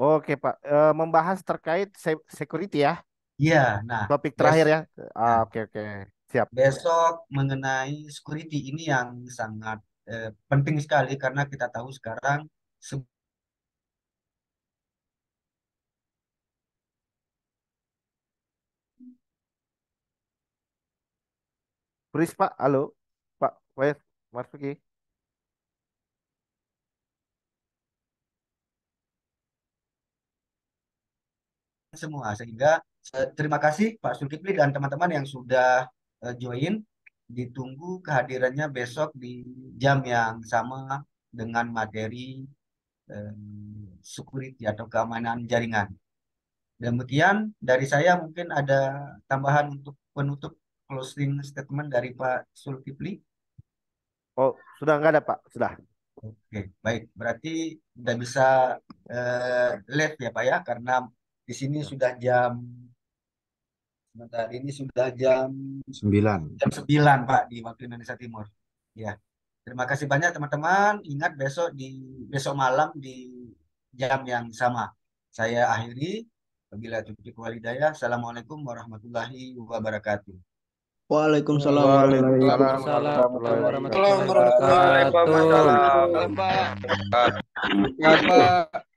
Oke, Pak. Membahas terkait security ya, Iya, nah topik terakhir besok, ya. nah, Oke, oke. Siap. besok mengenai security ini yang sangat penting sekali karena kita tahu sekarang Turis, Pak. Halo. Pak, Wes, Marsuki. semua sehingga terima kasih Pak Zulkifli dan teman-teman yang sudah join. Ditunggu kehadirannya besok di jam yang sama dengan materi security atau keamanan jaringan. Demikian dari saya mungkin ada tambahan untuk penutup closing statement dari Pak Zulkifli. Oh, sudah nggak ada, Pak. Sudah. Oke, baik. Berarti udah bisa live ya Pak ya, karena di sini Ya. sudah jam, sebentar, ini sudah jam 9. jam 9 Pak di waktu Indonesia Timur. Ya, terima kasih banyak teman-teman. Ingat besok malam di jam yang sama. Saya akhiri. Wabillahi taufiq wal hidayah. Assalamualaikum warahmatullahi wabarakatuh. Waalaikumsalam Waalaikumsalam warahmatullahi warahmatullahi wabarakatuh. wabarakatuh. Waalaikumsalam. Waalaikumsalam. Pak. Pak.